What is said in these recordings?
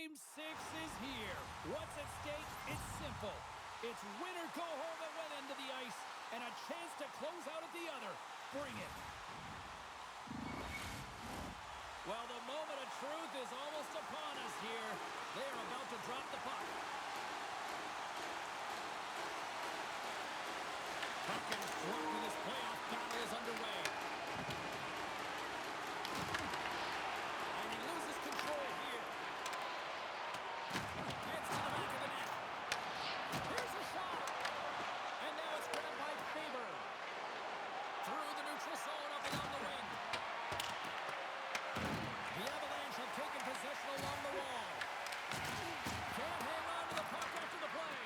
Game 6 is here. What's at stake? It's simple. It's win or go home at one end of the ice, and a chance to close out at the other. Bring it. Well, the moment of truth is almost upon us here. They're about to drop the puck. Puck is dropped and this playoff battle is underway. And he loses control here. Heads to the back of the net. Here's a shot. And now it's grabbed by Faber. Through the neutral zone up along the wing. The Avalanche have taken possession along the wall. Can't hang on to the puck after the play.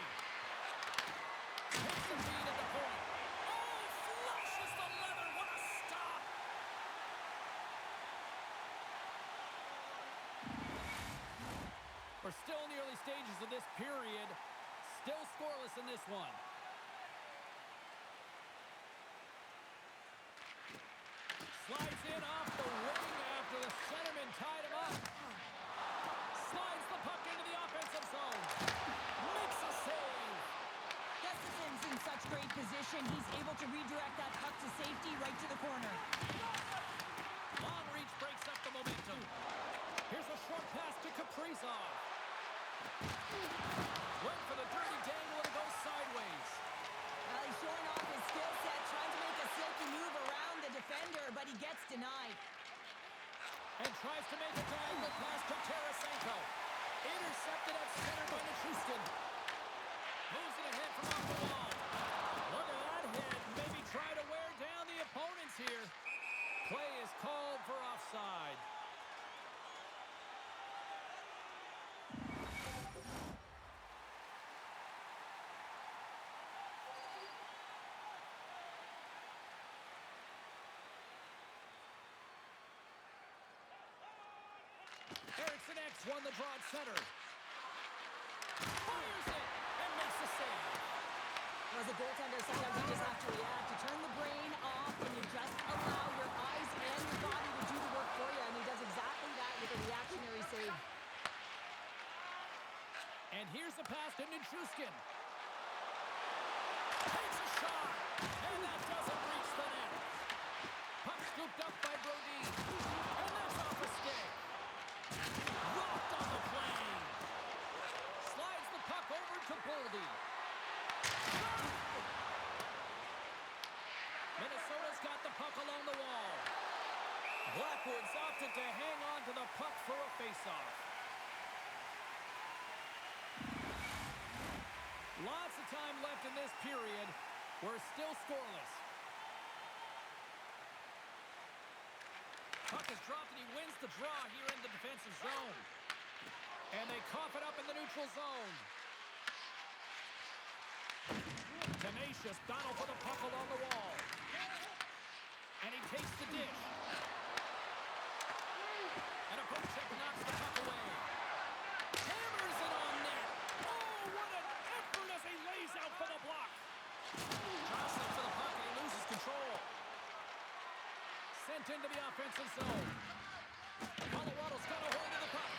Takes the lead at the point. Oh, flushes the leather. What a stop. We're still in the early stages of this period. Still scoreless in this one. Slides in off the wing after the centerman tied him up. Slides the puck into the offensive zone. Makes a save. Gustafson's in such great position. He's able to redirect that puck to safety right to the corner. Long reach breaks up the momentum. Here's a short pass to Kaprizov. Went for the dirty dangle and it goes sideways. Well, he's showing off his skill set, trying to make a silky move around the defender, but he gets denied. And tries to make a diagonal pass to Tarasenko. Intercepted at center by Nichushkin. Moves it ahead from off the wall. Look at that hit. Maybe try to wear down the opponents here. Play is called for offside. Erickson X won the draw at center. Fires it and makes the save. As a goaltender, sometimes you just have to react. You turn the brain off and you just allow your eyes and your body to do the work for you. And he does exactly that with a reactionary save. And here's the pass to Nichushkin. Takes a shot. And that doesn't reach the net. Puck scooped up by Brody. And that's off a stick. Rocked on the plane. Slides the puck over to Boldy. Minnesota's got the puck along the wall. Blackwood's opted to hang on to the puck for a faceoff. Lots of time left in this period. We're still scoreless. Puck is dropped and he wins the draw here in the defensive zone. And they cough it up in the neutral zone. Tenacious battle for the puck along the wall. And he takes the dish. And a poke check knocks the puck away. Hammers it on net. Oh, what an effort as he lays out for the block. Jostling for the puck and he loses control. Sent into the offensive zone. Colorado's got a hold of the puck.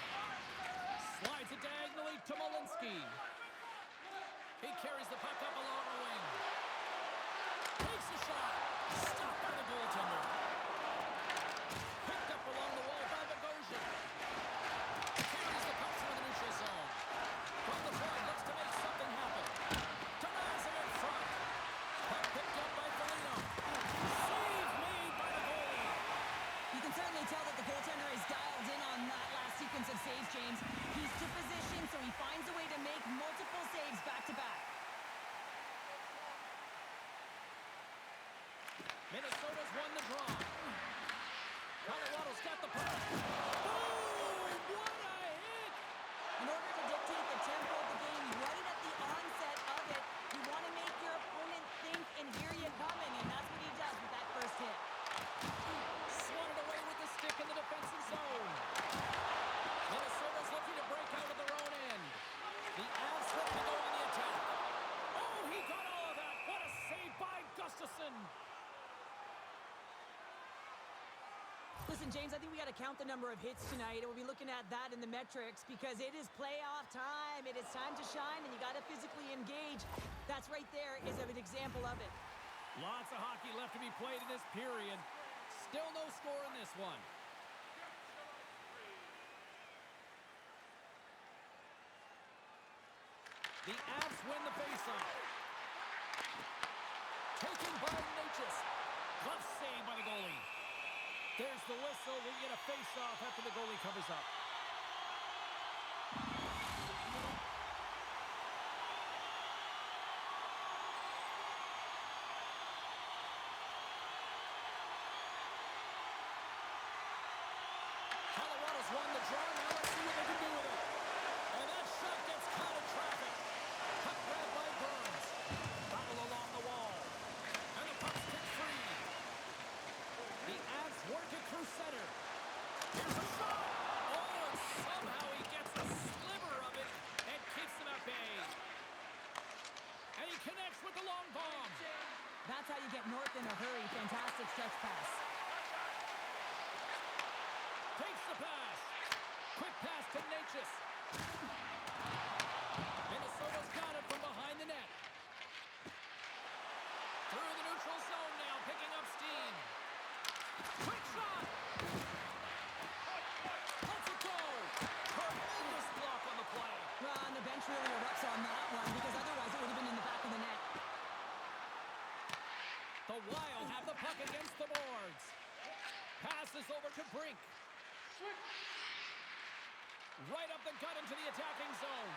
Slides it diagonally to Malinsky. He carries the puck up along the wing. Takes a shot. Stopped by the goaltender. Picked up along the wall by Bogosian. Carries the puck through the neutral zone. From the point, looks to make something happen. Denies him in front. Puck picked up by Foligno. Save made by the goalie. You can certainly tell that the goaltender is dialed in on that last sequence of saves, James. He's to position, so he finds a way to make multiple saves back-to-back. Minnesota's won the draw. Colorado's got the puck. Boom! What a hit! In order to dictate the tempo of the game right at the onset of it, you want to make your opponent think and hear you coming, and that's what he does with that first hit. Swatted away with the stick in the defensive zone. Minnesota's looking to break out of their own end. The Avs look to go on the attack. Oh, he got all of that. What a save by Gustafsson. Listen, And James, I think we got to count the number of hits tonight, and we'll be looking at that in the metrics because it is playoff time. It is time to shine, and you got to physically engage. That's right there is an example of it. Lots of hockey left to be played in this period. Still no score in this one. The Avs win the faceoff. Taken by Natchez. Glove save by the goalie. There's the whistle. We get a faceoff after the goalie covers up. Colorado's won the draw. Now let's see what they can do with it. And that shot gets caught in traffic. Puck grabbed by Burns. Battle along the wall. And the puck's kicked free. The Avs work it through center. Here's a shot. Oh, and somehow he gets a sliver of it and keeps them at bay. And he connects with the long bomb. That's how you get north in a hurry. Fantastic stretch pass. Takes the pass. Quick pass to Natchez. Minnesota's got it from behind the net. Through the neutral zone now, picking up steam. Quick shot. Let's it go. Tremendous block on the play. Well, and the bench really erupts on that one because otherwise it would have been in the back of the net. The Wild have the puck against the boards. Passes over to Brink. Right up the gut into the attacking zone.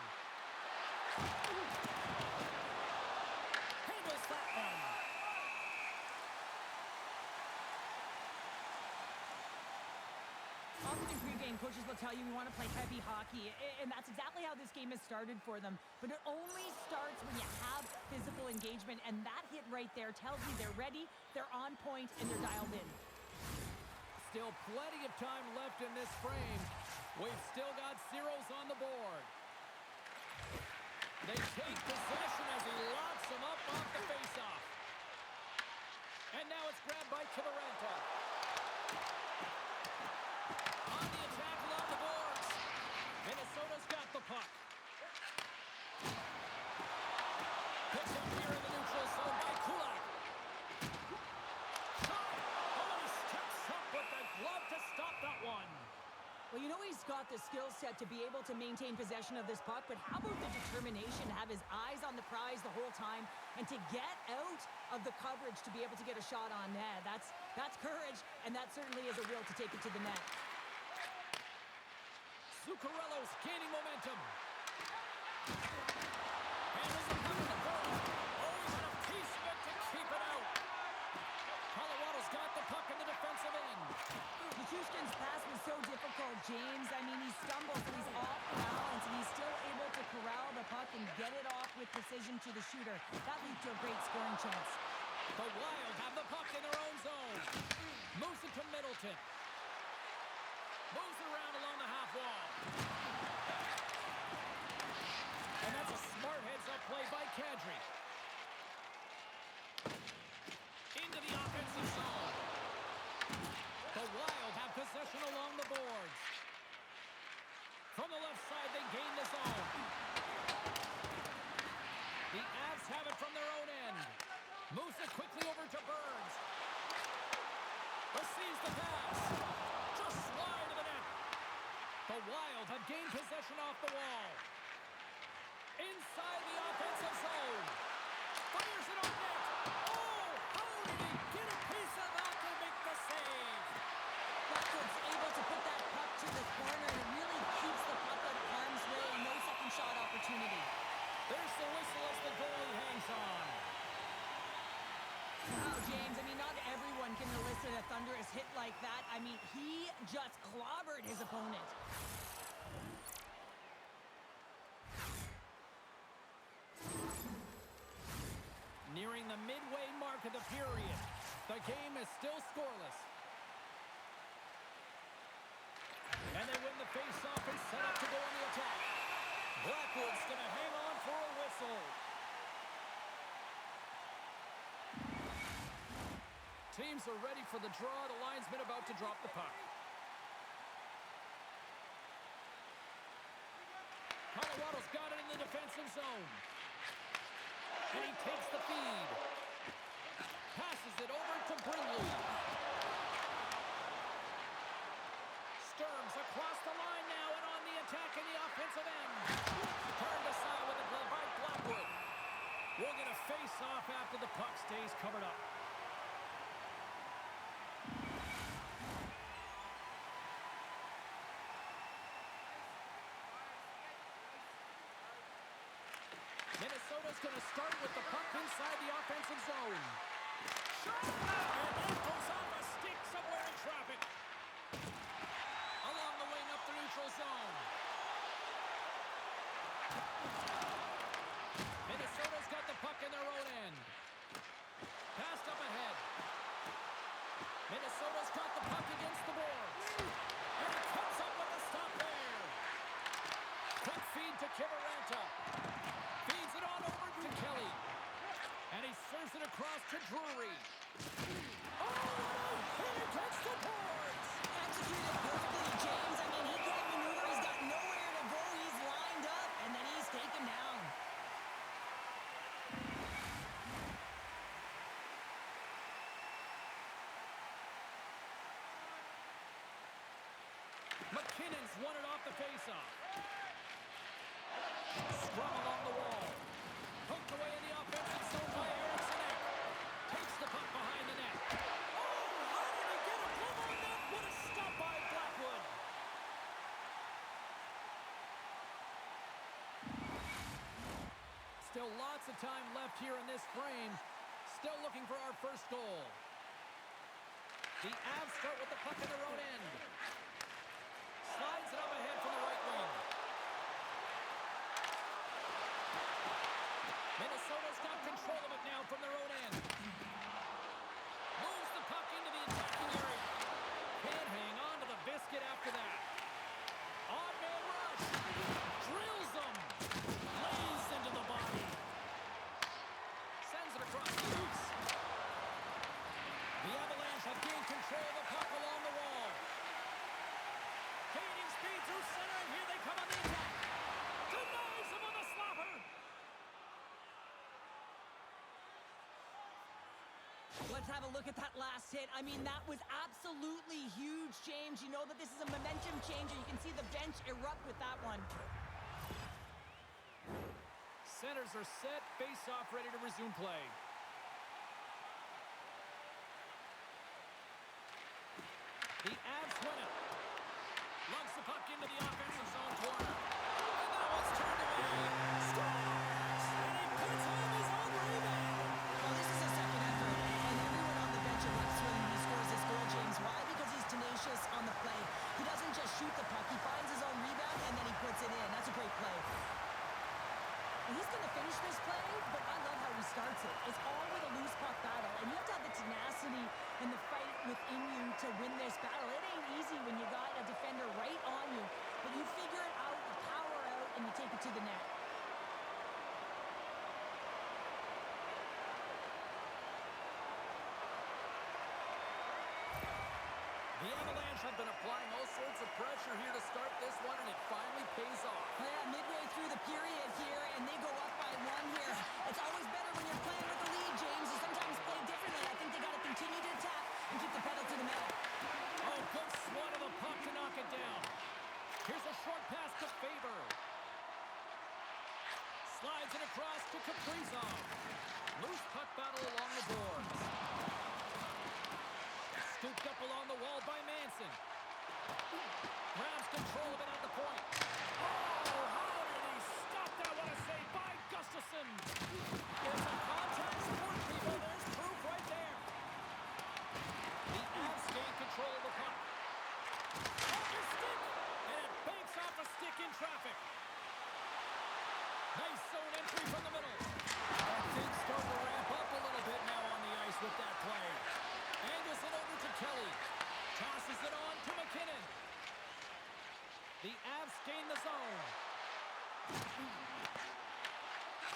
Handles that one. Often in pregame, coaches will tell you we want to play heavy hockey, and that's exactly how this game has started for them. But it only starts when you have physical engagement, and that hit right there tells you they're ready, they're on point, and they're dialed in. Still plenty of time left in this frame. We've still got zeros on the board. They take possession as he locks them up off the faceoff. And now it's grabbed by Kiviranta. On the attack along the boards. Minnesota's got the puck. Picked up here in the neutral zone by Kulak. Shot! Oh, he steps up with the glove to stop that one. Well, you know he's got the skill set to be able to maintain possession of this puck, but how about the determination to have his eyes on the prize the whole time and to get out of the coverage to be able to get a shot on net? That's courage, and that certainly is a will to take it to the net. Zuccarello's gaining momentum. Handles it up in the corner. Oh, he's got a piece of it to keep it out. Colorado's got the puck in the defensive end. Nichushkin's pass was so difficult, James. I mean, he stumbles and he's off balance, and he's still able to corral the puck and get it off with precision to the shooter. That leads to a great scoring chance. The Wild have the puck in their own zone. Moves it to Middleton. Moves it around along the half wall. And that's a smart heads-up play by Kadri. Into the offensive zone. The Wild have possession along the boards. From the left side, they gain the zone. The Avs have it from their own end. Moves it quickly over to Burns. Receives the pass. Just wide of the net. The Wild have gained possession off the wall. Inside the offensive zone. Fires it on net. Oh, how did he get a piece of that to make the save? Blackwood's able to put that puck to the corner, and it really keeps the puck out of harm's way. No second shot opportunity. There's the whistle as the goalie hangs on. Wow, James, I mean, not everyone can elicit a thunderous hit like that. I mean, he just clobbered his opponent. Nearing the midway mark of the period. The game is still scoreless. And they win the face-off and set up to go on the attack. Blackwood's going to hang on for a whistle. Teams are ready for the draw. The linesman about to drop the puck. got it in the defensive zone. And he takes the feed. Passes it over to Brindley. Sturms across the line now and on the attack in the offensive end. Turned aside with a glove by Blackwood. We'll get a face-off after the puck stays covered up. Minnesota's going to start with the puck inside the offensive zone. Shot! And that goes off a stick somewhere in traffic. Along the wing up the neutral zone. Minnesota's got the puck in their own end. Passed up ahead. Minnesota's got the puck against the boards. And it comes up with a stop there. Quick feed to Kivaranta. Feeds it on over to Kelly. And he serves it across to Drury. Oh, and he takes the boards. Executed perfectly, James. I mean, he can't maneuver. He's got nowhere to go. He's lined up, and then he's taken down. McKinnon's won it off the faceoff. Scrum along the wall. Hooked away in the offensive zone by Eriksson. Takes the puck behind the net. Oh, how did he get a glove on that? What a stop by Blackwood. Still lots of time left here in this frame. Still looking for our first goal. The Avs start with the puck in their own end. Slides it up ahead from the right wing. Minnesota's got control of it now from their own end. Moves the puck into the attacking area. Can't hang on to the biscuit after that. On-man rush. Drills them. Lays into the body. Sends it across the ice. The Avalanche have gained control of the puck along the wall. Gaining speed through center, and here they come on the attack. Denies him on the slapper. Let's have a look at that last hit. I mean, that was absolutely huge, James. You know that this is a momentum changer. You can see the bench erupt with that one. Centers are set, face-off ready to resume play. The Avs win it. Lugs the puck into the offensive zone corner. And that one's turned away. Scores! And he puts home his own rebound. Well, this is a second effort, and everyone on the bench erupts when he scores this goal, James. Why? Because he's tenacious on the play. He doesn't just shoot the puck. He finds his own rebound, and then he puts it in. That's a great play. And he's going to finish this play, but I love how he starts it. It's all with a loose puck battle, and you have to have the tenacity and the fight within you to win this battle. It ain't easy when you got a defender right on you, but you figure it out, you power out, and you take it to the net. The Avalanche have been applying all sorts of pressure here to start this one, and it finally pays off. Yeah, midway through the period here, and they go up by one here. It's always better when you're playing with the lead, James. You sometimes play differently. I think they got to continue to attack and keep the pedal to the metal. Oh, good swat of the puck to knock it down. Here's a short pass to Faber. Slides it across to Kaprizov. Loose puck battle along the boards. Scooped up along the wall by Manson. Grabs control of it at the point. Oh, how did he stop that? What a save by Gustafsson. It's a contact sport, people. There's proof right there. The Avs gain control of the puck. Off your stick, and it banks off a stick in traffic. Nice zone entry from the middle. And things start to ramp up a little bit now on the ice with that play. Angles it over to Kelly. Tosses it on to McKinnon. The Avs gain the zone.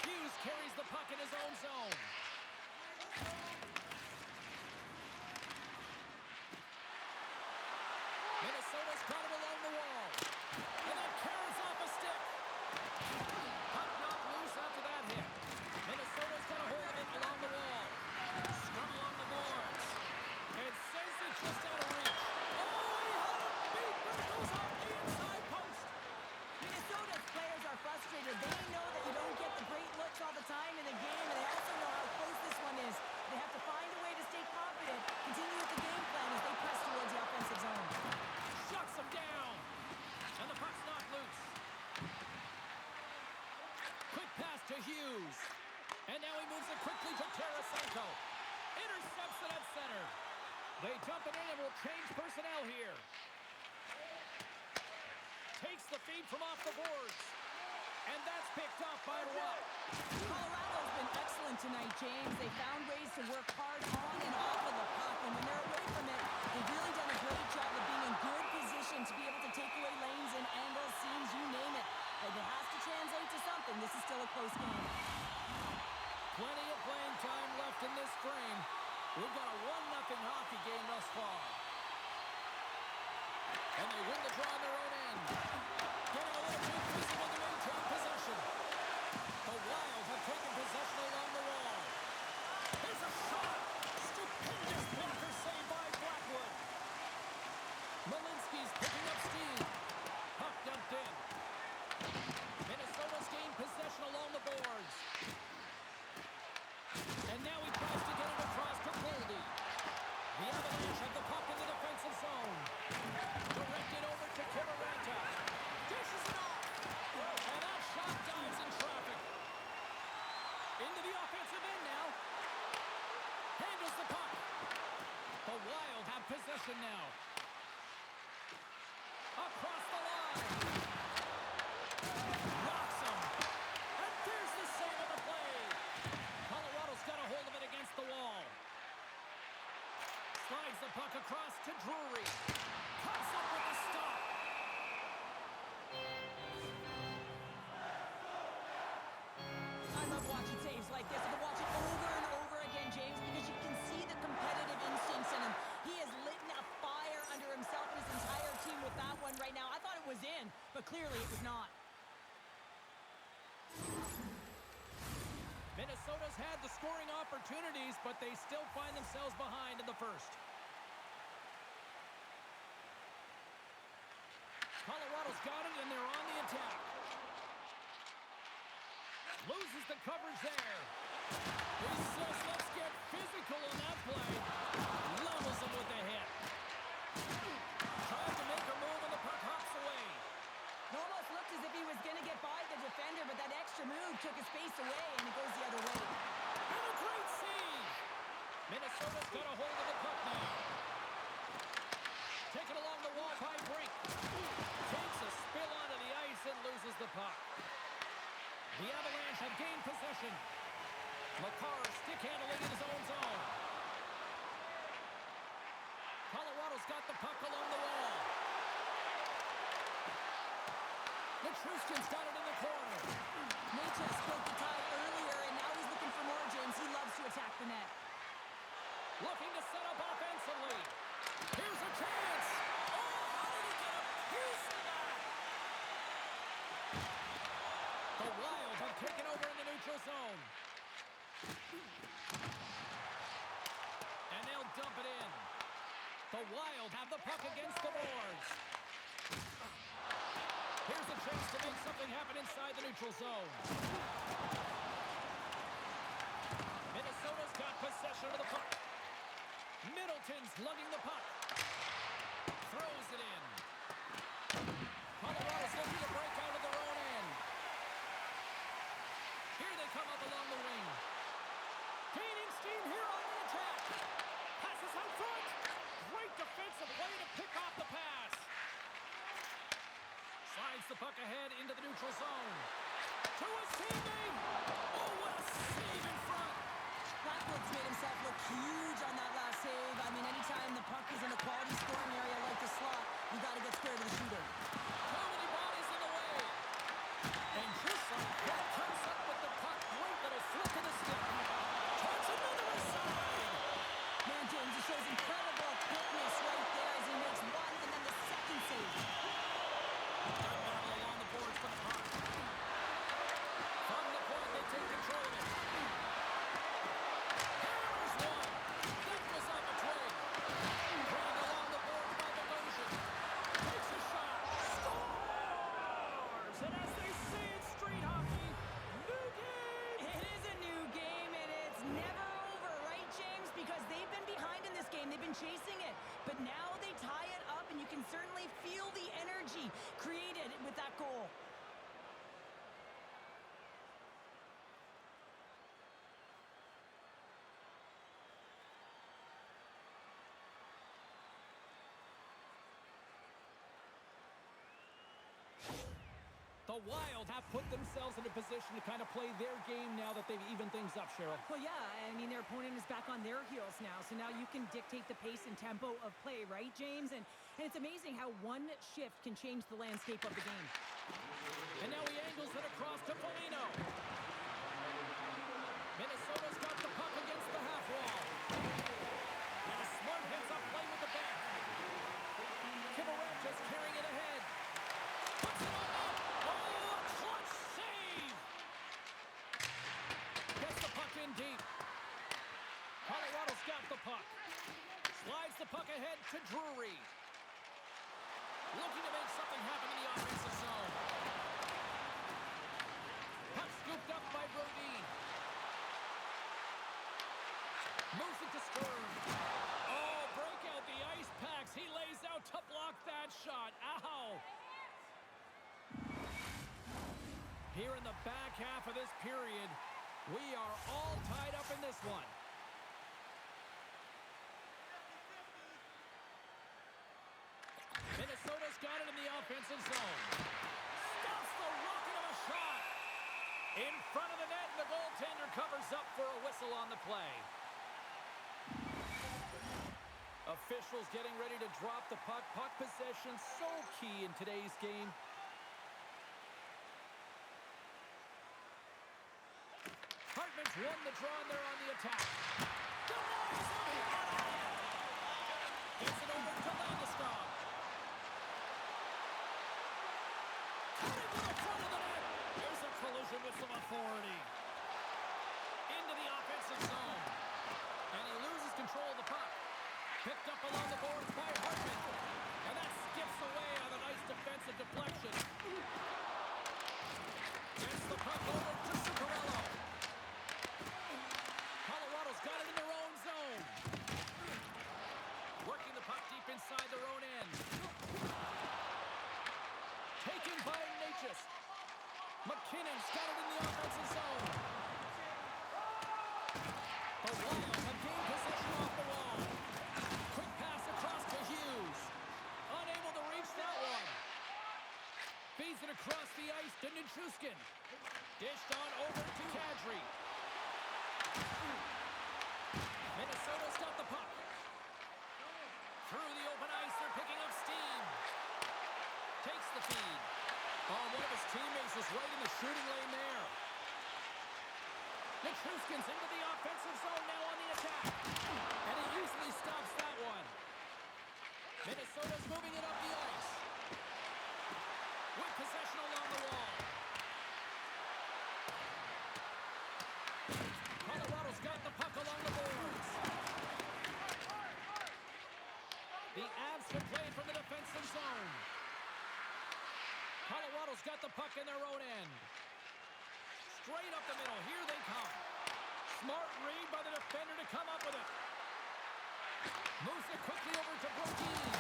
Hughes carries the puck in his own zone. Minnesota's got it along the wall. And that carries off a stick. quickly to Tarasenko. Intercepts it at center. They dump it in and will change personnel here. Takes the feed from off the boards. And that's picked up by Roy. Colorado's been excellent tonight, James. They found ways to work hard on and off of the puck. And when they're away from it, they've really done a great job of being in good position to be able to take away lanes and angles, seams, you name it. But it has to translate to something. This is still a close game. Plenty of playing time left in this frame. We've got a 1-0 hockey game thus far. And they win the draw on their own end. Getting a little too physical to maintain possession. The Wild have taken possession along the wall. Here's a shot. Stupendous blocker save by Blackwood. Malinsky's picking up steam. Puck dumped in. Minnesota's gained possession along the boards. And now he tries to get it across to Goldie. The Avalanche have the puck in the defensive zone. Directed over to Kiviranta. Dishes it off. And that shot dives in traffic. Into the offensive end now. Handles the puck. The Wild have possession now. Across the line. Knocks him. And there's the save of the play. Colorado's got a hold of it against the wall. Slides the puck across to Drury. Cuts up with the stop. I love watching saves like this. I can watch it over and over again, James, because you can see the competitive instincts in him. He has lit a fire under himself and his entire team with that one right now. I thought it was in, but clearly it was not. Minnesota's had the scoring opportunities, but they still find themselves behind in the first. Colorado's got it, and they're on the attack. Loses the coverage there. He says, let's get physical on that play. Levels him with the hit. Tries to make a move, and the puck hops away. It almost looked as if he was going to get by the defender, but that extra move took his face away, and it goes the other way. And a great save! Minnesota's got a hold of the puck now. Taken along the wall by Brink. Takes a spill onto the ice and loses the puck. The Avalanche have gained possession. Makar stick handling in his own zone. Colorado's got the puck along the wall. Nichushkin's got it in the corner. Natchez broke the tie earlier, and now he's looking for more, James. He loves to attack the net. Looking to set up offensively. Here's a chance. Oh, how did he get a piece of that? The Wild have taken over in the neutral zone. And they'll dump it in. The Wild have the puck against the boards. Here's a chance to make something happen inside the neutral zone. Minnesota's got possession of the puck. Middleton's lugging the puck. Throws it in. Colorado's looking to break out of their own end. Here they come up along the wing. Gaining steam here on the attack. Passes out front. Great defensive play to pick off the pass. Slides the puck ahead into the neutral zone. To his teammate. Oh, what a save in front. Blackwood's made himself look huge on that last save. I mean, anytime the puck is in a quality scoring area like the slot, you got to get scared of the shooter. How many bodies in the way? And just like that, comes up with the puck. Great little flip to the stick. Touch another aside. Man, James, he shows incredible quickness right there as he makes one and then the second save. Good battle along the boards for the puck. From the point, they take control of it. Here's one. That was off a twig. Dragged along the boards by Bogosian. Takes a shot. Scores! And as they say in street hockey, new game! It is a new game, and it's never over, right, James? Because they've been behind in this game. They've been chasing it. But now they tie it up, and you can certainly feel the energy created with that goal. The Wild have put themselves in a position to kind of play their game now that they've evened things up, Cheryl. Well, yeah, I mean, their opponent is back on their heels now, so now you can dictate the pace and tempo of play, right, James? And it's amazing how one shift can change the landscape of the game. And now he angles it across to Foligno. Minnesota's got the puck against the half wall. And a smart heads-up play with the back. Kimmorek just carrying it ahead. Puts it on net. Oh, clutch save! Gets the puck in deep. Colorado's got the puck. Slides the puck ahead to Drury. Looking to make something happen in the offensive zone. Puck scooped up by Brodin. Moves it to Stern. Oh, break out the ice packs. He lays out to block that shot. Ow! Here in the back half of this period, we are all tied up in this one. Minnesota's got it in the offensive zone. Stops the rocket of a shot. In front of the net, and the goaltender covers up for a whistle on the play. Officials getting ready to drop the puck. Puck possession so key in today's game. Hartman's won the draw, and they're on the attack. Gets it over to Landeskog. Cutting to the front of the net. There's a collision with some authority. Into the offensive zone. And he loses control of the puck. Picked up along the boards by Hartman. And that skips away on a nice defensive deflection. Gets the puck over to Zuccarello. Colorado's got it in their own zone. Working the puck deep inside their own end. Taken by Natchez. McKinnon's got it in the offensive zone. The Wild have gained possession off the wall. Quick pass across to Hughes. Unable to reach that one. Feeds it across the ice to Nichushkin. Dished on over to Kadri. Minnesota's got the puck. Through the open ice, they're picking up steam. Takes the feed. Oh, one of his teammates was right in the shooting lane there. Nichushkin's into the offensive zone now on the attack. And he easily stops that one. Minnesota's moving it up the ice. With possession along the wall. Colorado's got the puck along the boards. The Avs have played from the defensive zone. Colorado's got the puck in their own end. Straight up the middle. Here they come. Smart read by the defender to come up with it. Moves it quickly over to Brodin.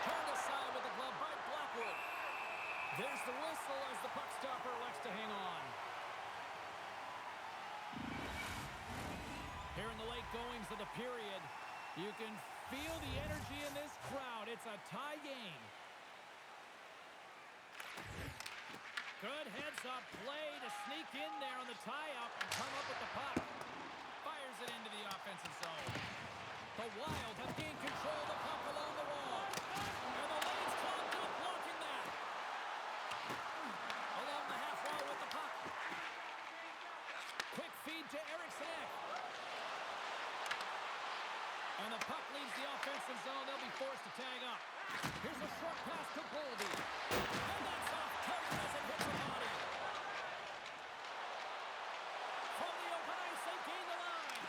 Turned aside with the glove by Blackwood. There's the whistle as the puck stopper elects to hang on. Here in the late goings of the period, you can feel the energy in this crowd. It's a tie game. Good heads-up play to sneak in there on the tie-up and come up with the puck. Fires it into the offensive zone. The Wild have gained control of the puck along the wall. And the lane's clogged up, blocking that. Along the half wall with the puck. Quick feed to Eriksson. And the puck leaves the offensive zone. They'll be forced to tag up. Here's a short pass to Boldy. And that's off target as it hits the body. From the open ice, they gain the line.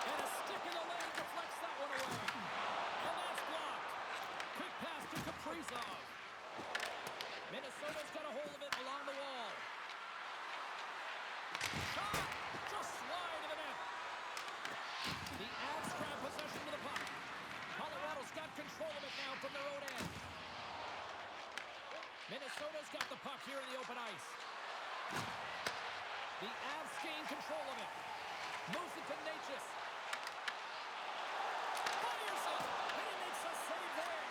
And a stick in the lane deflects that one away. And that's blocked. Quick pass to Kaprizov. Minnesota's got a hold of it along the wall. Shot! Just slide to the net. The Avs grab possession of the puck. Colorado's got control of it now from their own end. Minnesota's got the puck here in the open ice. The Avs gain control of it. Moves it to Natchez. Fires it! And he makes a save there.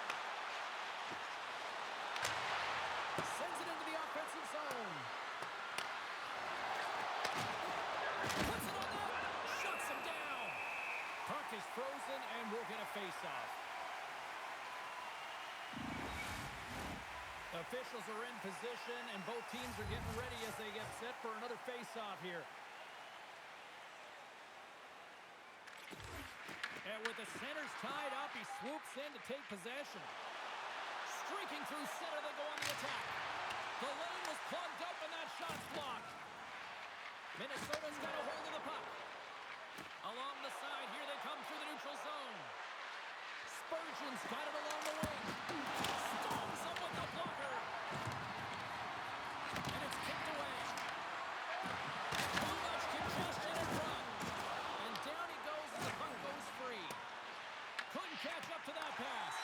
Sends it into the officials are in position, and both teams are getting ready as they get set for another face-off here. And with the centers tied up, he swoops in to take possession. Streaking through center, they go on the attack. The lane was plugged up, and that shot's blocked. Minnesota's got a hold of the puck. Along the side, here they come through the neutral zone. Spurgeon's got it along the wing. Stomps him with the blocker. And it's kicked away. Too much congestion in front. And down he goes as the puck goes free. Couldn't catch up to that pass.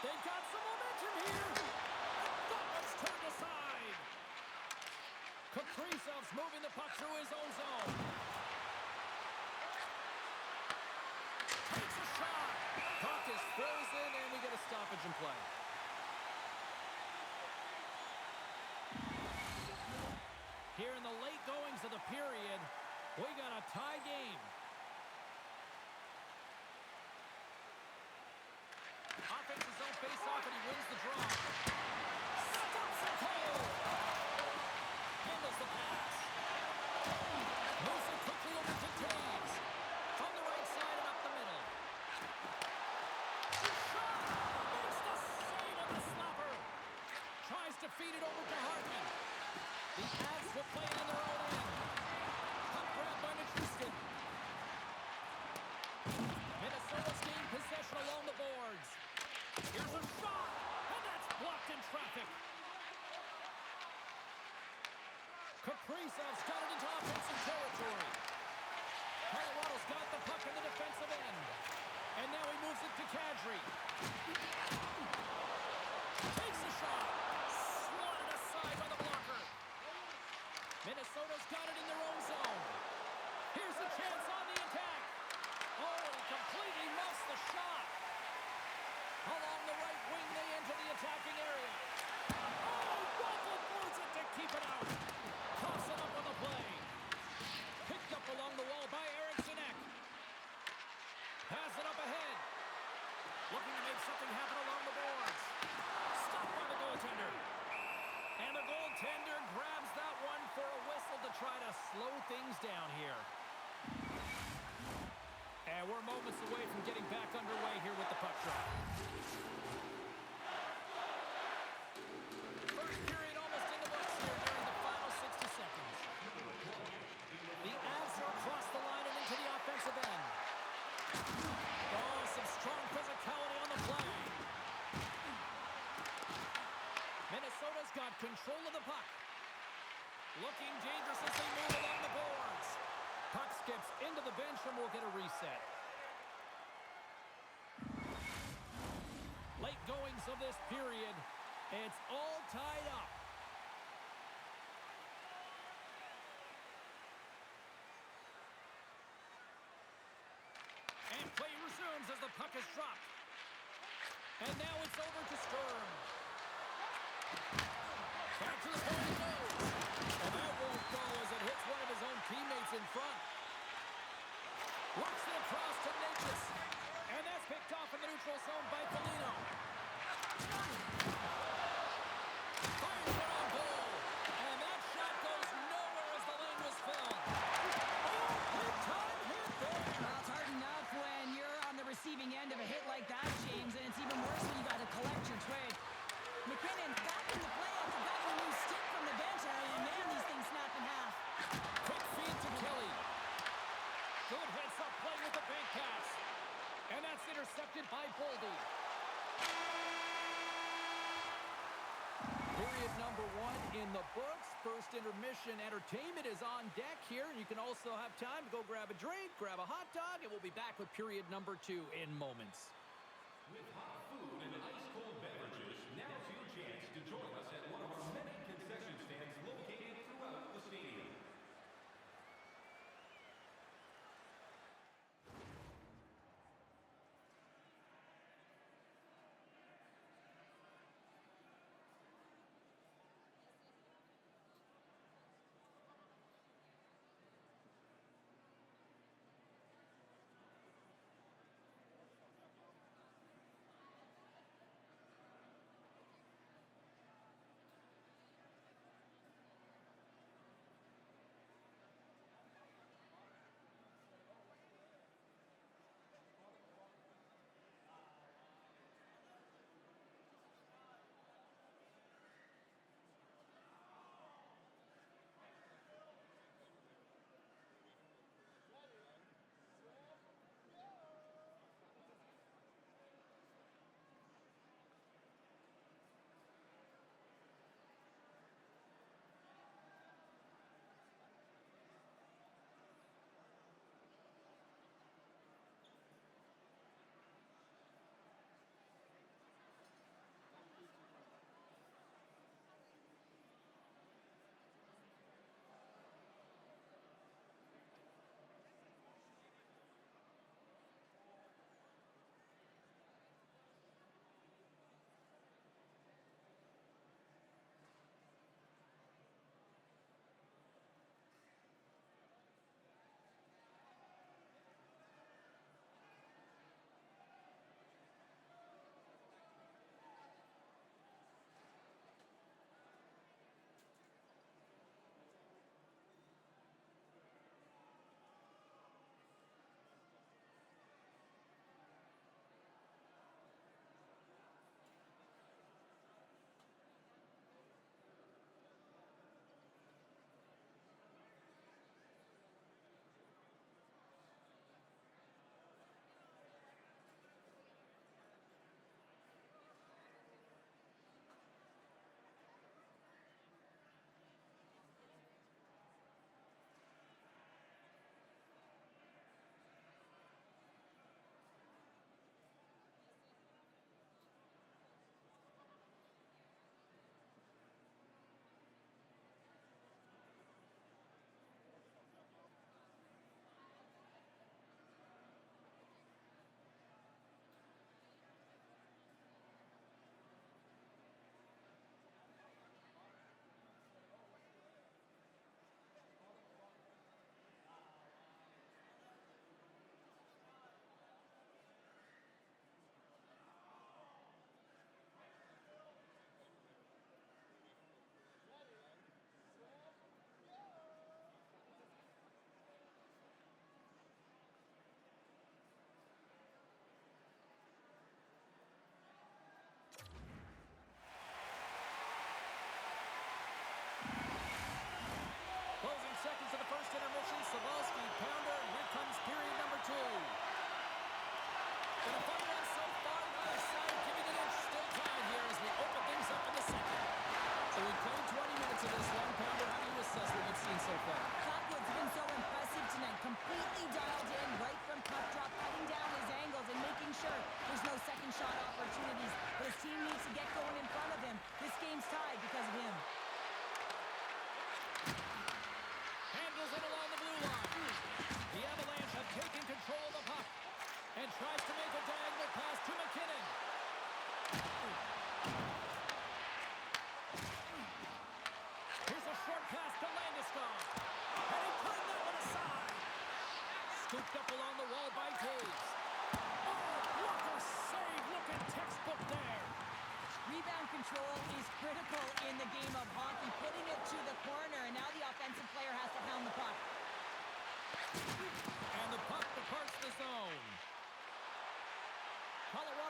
They've got some momentum here. And that one's turned aside. Kaprizov's moving the puck through his own zone. Takes a shot. Puck is frozen, and we get a stoppage in play. Here in the late goings of the period, we got a tie game. Offensive zone face-off, and he wins the draw. Stops it cold. Handles the pass. Moves it quickly over to Taves. From the right side and up the middle. Shot! Makes the save of the slapper. Tries to feed it over to Hartman. The Avs will play it in their own end. Puck grabbed by Nichushkin. Minnesota's gained possession along the boards. Here's a shot, and that's blocked in traffic. Kaprizov's got it into offensive territory. Colorado's got the puck in the defensive end. And now he moves it to Kadri. Takes a shot. Swatted aside by the blocker. Minnesota's got it in their own zone. Here's a chance on the attack. Oh, he completely missed the shot. Along the right wing, they enter the attacking area. Oh, Waddle boards it to keep it out. Toss it up on the play. Picked up along the wall by Eriksson Ek. Pass it up ahead. Looking to make something happen along the boards. Stopped by the goaltender. And the goaltender grabs that one for a whistle to try to slow things down here. And we're moments away from getting back underway here with the puck drop. First period almost in the books here during the final 60 seconds. The Avs are across the line and into the offensive end. Oh, some strong physicality on the play. Minnesota's got control of the puck. Looking dangerous as they move along the boards. Puck skips into the bench and we'll get a reset. Late goings of this period. It's all tied up. And play resumes as the puck is dropped. And now it's over to Sturm. Back to the point it goes. And that won't go as it hits one of his own teammates in front. Works it across to Natchez. And that's picked off in the neutral zone by Foligno. Fires it on goal. And that shot goes nowhere as the lane was filled. Oh, big time hit there. Well, it's hard enough when you're on the receiving end of a hit like that, James, and it's even worse when you got to collect your trade. McKinnon back in the play after grabbing a new stick from the bench, and man, these things snap in half. Quick feed to Kelly. Good heads-up play with the bank pass. And that's intercepted by Boldy. Period number 1 in the books. First intermission entertainment is on deck here. You can also have time to go grab a drink, grab a hot dog, and we'll be back with period number 2 in moments. With hot food and ice-cold beverages, now's your chance to join us at one of our many concession stands located throughout the stadium.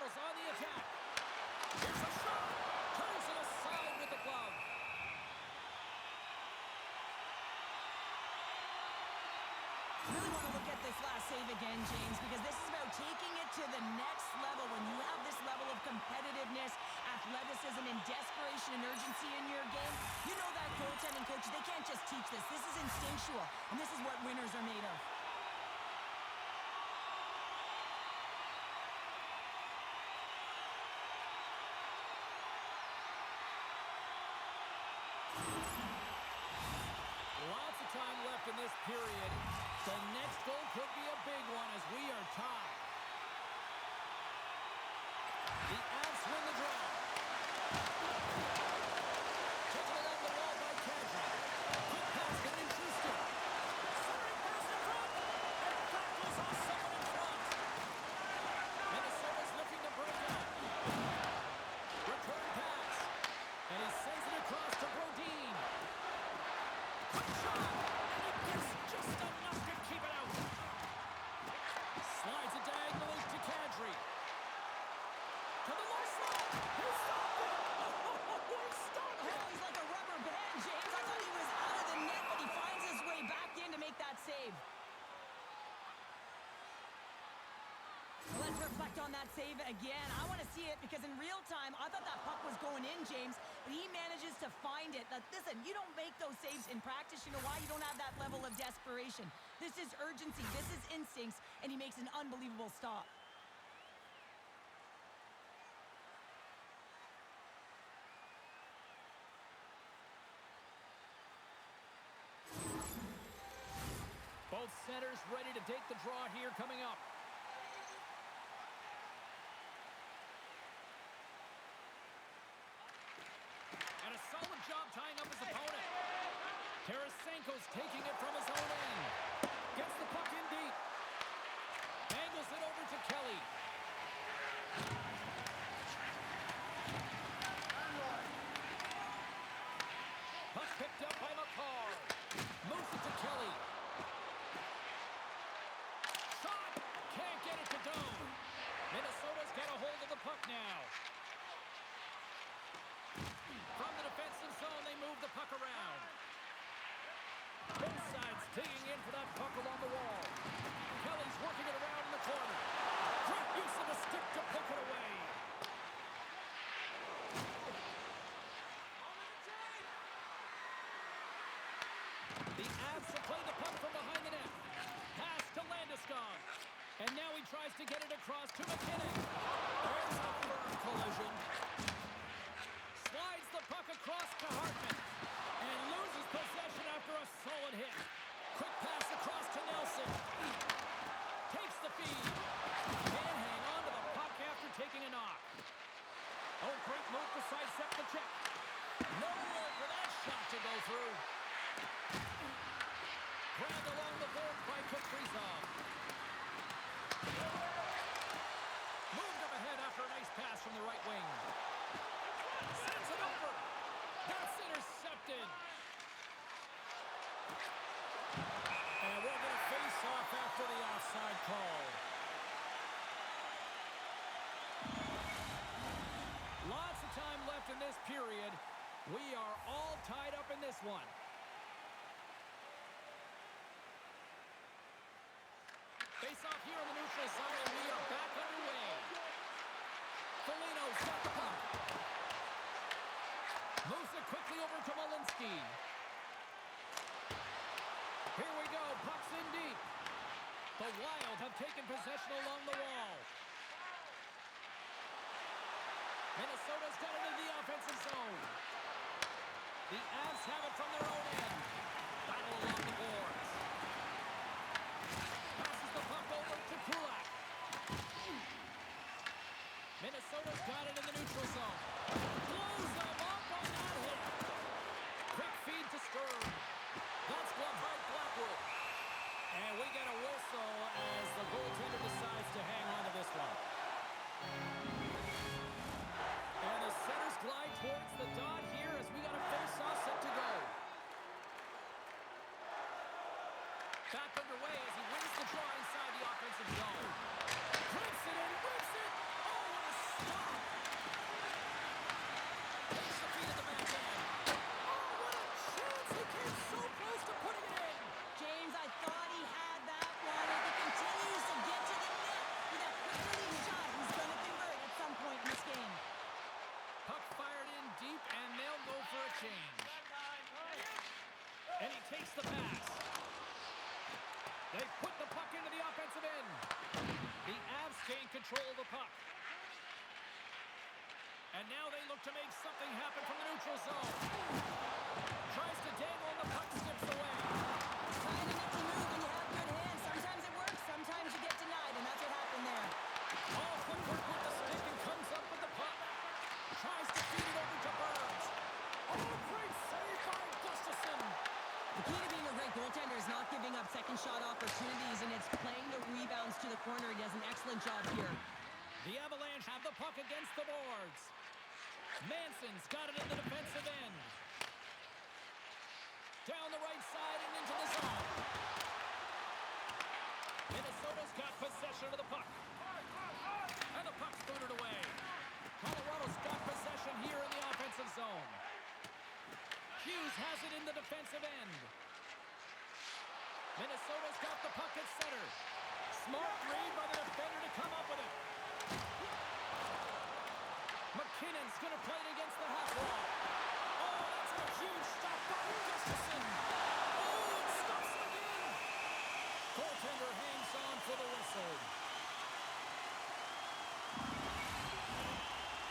Capitals on the attack. Here's a shot. Turns it aside with the glove. Really want to look at this last save again, James, because this is about taking it to the next level. When you have this level of competitiveness, athleticism, and desperation and urgency in your game, you know that goaltending coaches, they can't just teach this. This is instinctual, and this is what winners are made of. Lots of time left in this period. The next goal could be a big one as we are tied. The Avs win the draw. Taken along the wall by Kadri. Quick pass to Nichushkin. Centering pass in front. And tackles off someone in front. Minnesota's looking to break out. Return pass. And he sends it across to Brodin. Quick shot. And he gets just enough to keep it out. Slides it diagonally to Kadri. To the low slot. He stopped it. Oh, he stopped it. Oh, he's like a rubber band, James. I thought he was out of the net, but he finds his way back in to make that save. Let's reflect on that save again. I want to see it because in real time, I thought that puck was going in, James, but he manages to find it. Now, listen, you don't make those saves in practice. You know why? You don't have that level of desperation. This is urgency. This is instincts, and he makes an unbelievable stop. Both centers ready to take the draw here coming up. And a solid job tying up his opponent. Tarasenko's taking it from his own end. Gets the puck in deep. Angles it over to Kelly. Puck picked up by McCarr. Moves it to Kelly. Shot! Can't get it to go. Minnesota's got a hold of the puck now. From the defensive zone, they move the puck around. Both sides digging in for that puck along the wall. Kelly's working it around in the corner. Great use of the stick to poke it away. The Avs have played the puck from behind the net. Pass to Landeskog. And now he tries to get it across to McKinnon. There's a firm collision. Slides the puck across to Hartman. And loses possession after a solid hit. Quick pass across to Nelson. Takes the feed. Can't hang on to the puck after taking a knock. Oh, great move to sidestep the check. No room for that shot to go through. Grabbed along the boards by Kaprizov. Moved up ahead after a nice pass from the right wing. Sends it over. That's intercepted. And we're going to face off after the offside call. Lots of time left in this period. We are all tied up in this one. Face off here on the neutral side, and we are back underway. Foligno's got the puck. Moves it quickly over to Malinsky. Here we go, puck's in deep. The Wild have taken possession along the wall. Minnesota's got it in the offensive zone. The Avs have it from their own end. Battle along the boards. Passes the puck over to Kulak. Minnesota's got it in the neutral zone. Blows them up on that hit. Quick feed to Stern. That's gloved by Blackwood. And we get a whistle as the goaltender decides to hang on to this one. And the centers glide towards the dot here as we got a face-off set to go. Back underway as he wins the draw inside the offensive zone. Rips it and rips it! Oh, what a the pass. They put the puck into the offensive end. The Avs gain control of the puck. And now they look to make something happen from the neutral zone. Tries to dangle and the puck slips away. Trying to make the move when you have good hands. Sometimes it works, sometimes you get denied, and that's what happened there. All footwork with the stick and comes up with the puck. Tries to feed it over to Burns. Oh, great save by Gustafsson. The key to being a great goaltender is not giving up second shot opportunities, and it's playing the rebounds to the corner. He does an excellent job here. The Avalanche have the puck against the boards. Manson's got it in the defensive end. Down the right side and into the zone. Minnesota's got possession of the puck. And the puck's booted away. Colorado's got possession here in the offensive zone. Hughes has it in the defensive end. Minnesota's got the puck at center. Smart read by the defender to come up with it. McKinnon's going to play it against the half wall. Oh, that's a huge stop by Gustafsson. Oh, it stops again. Goaltender hangs on for the whistle.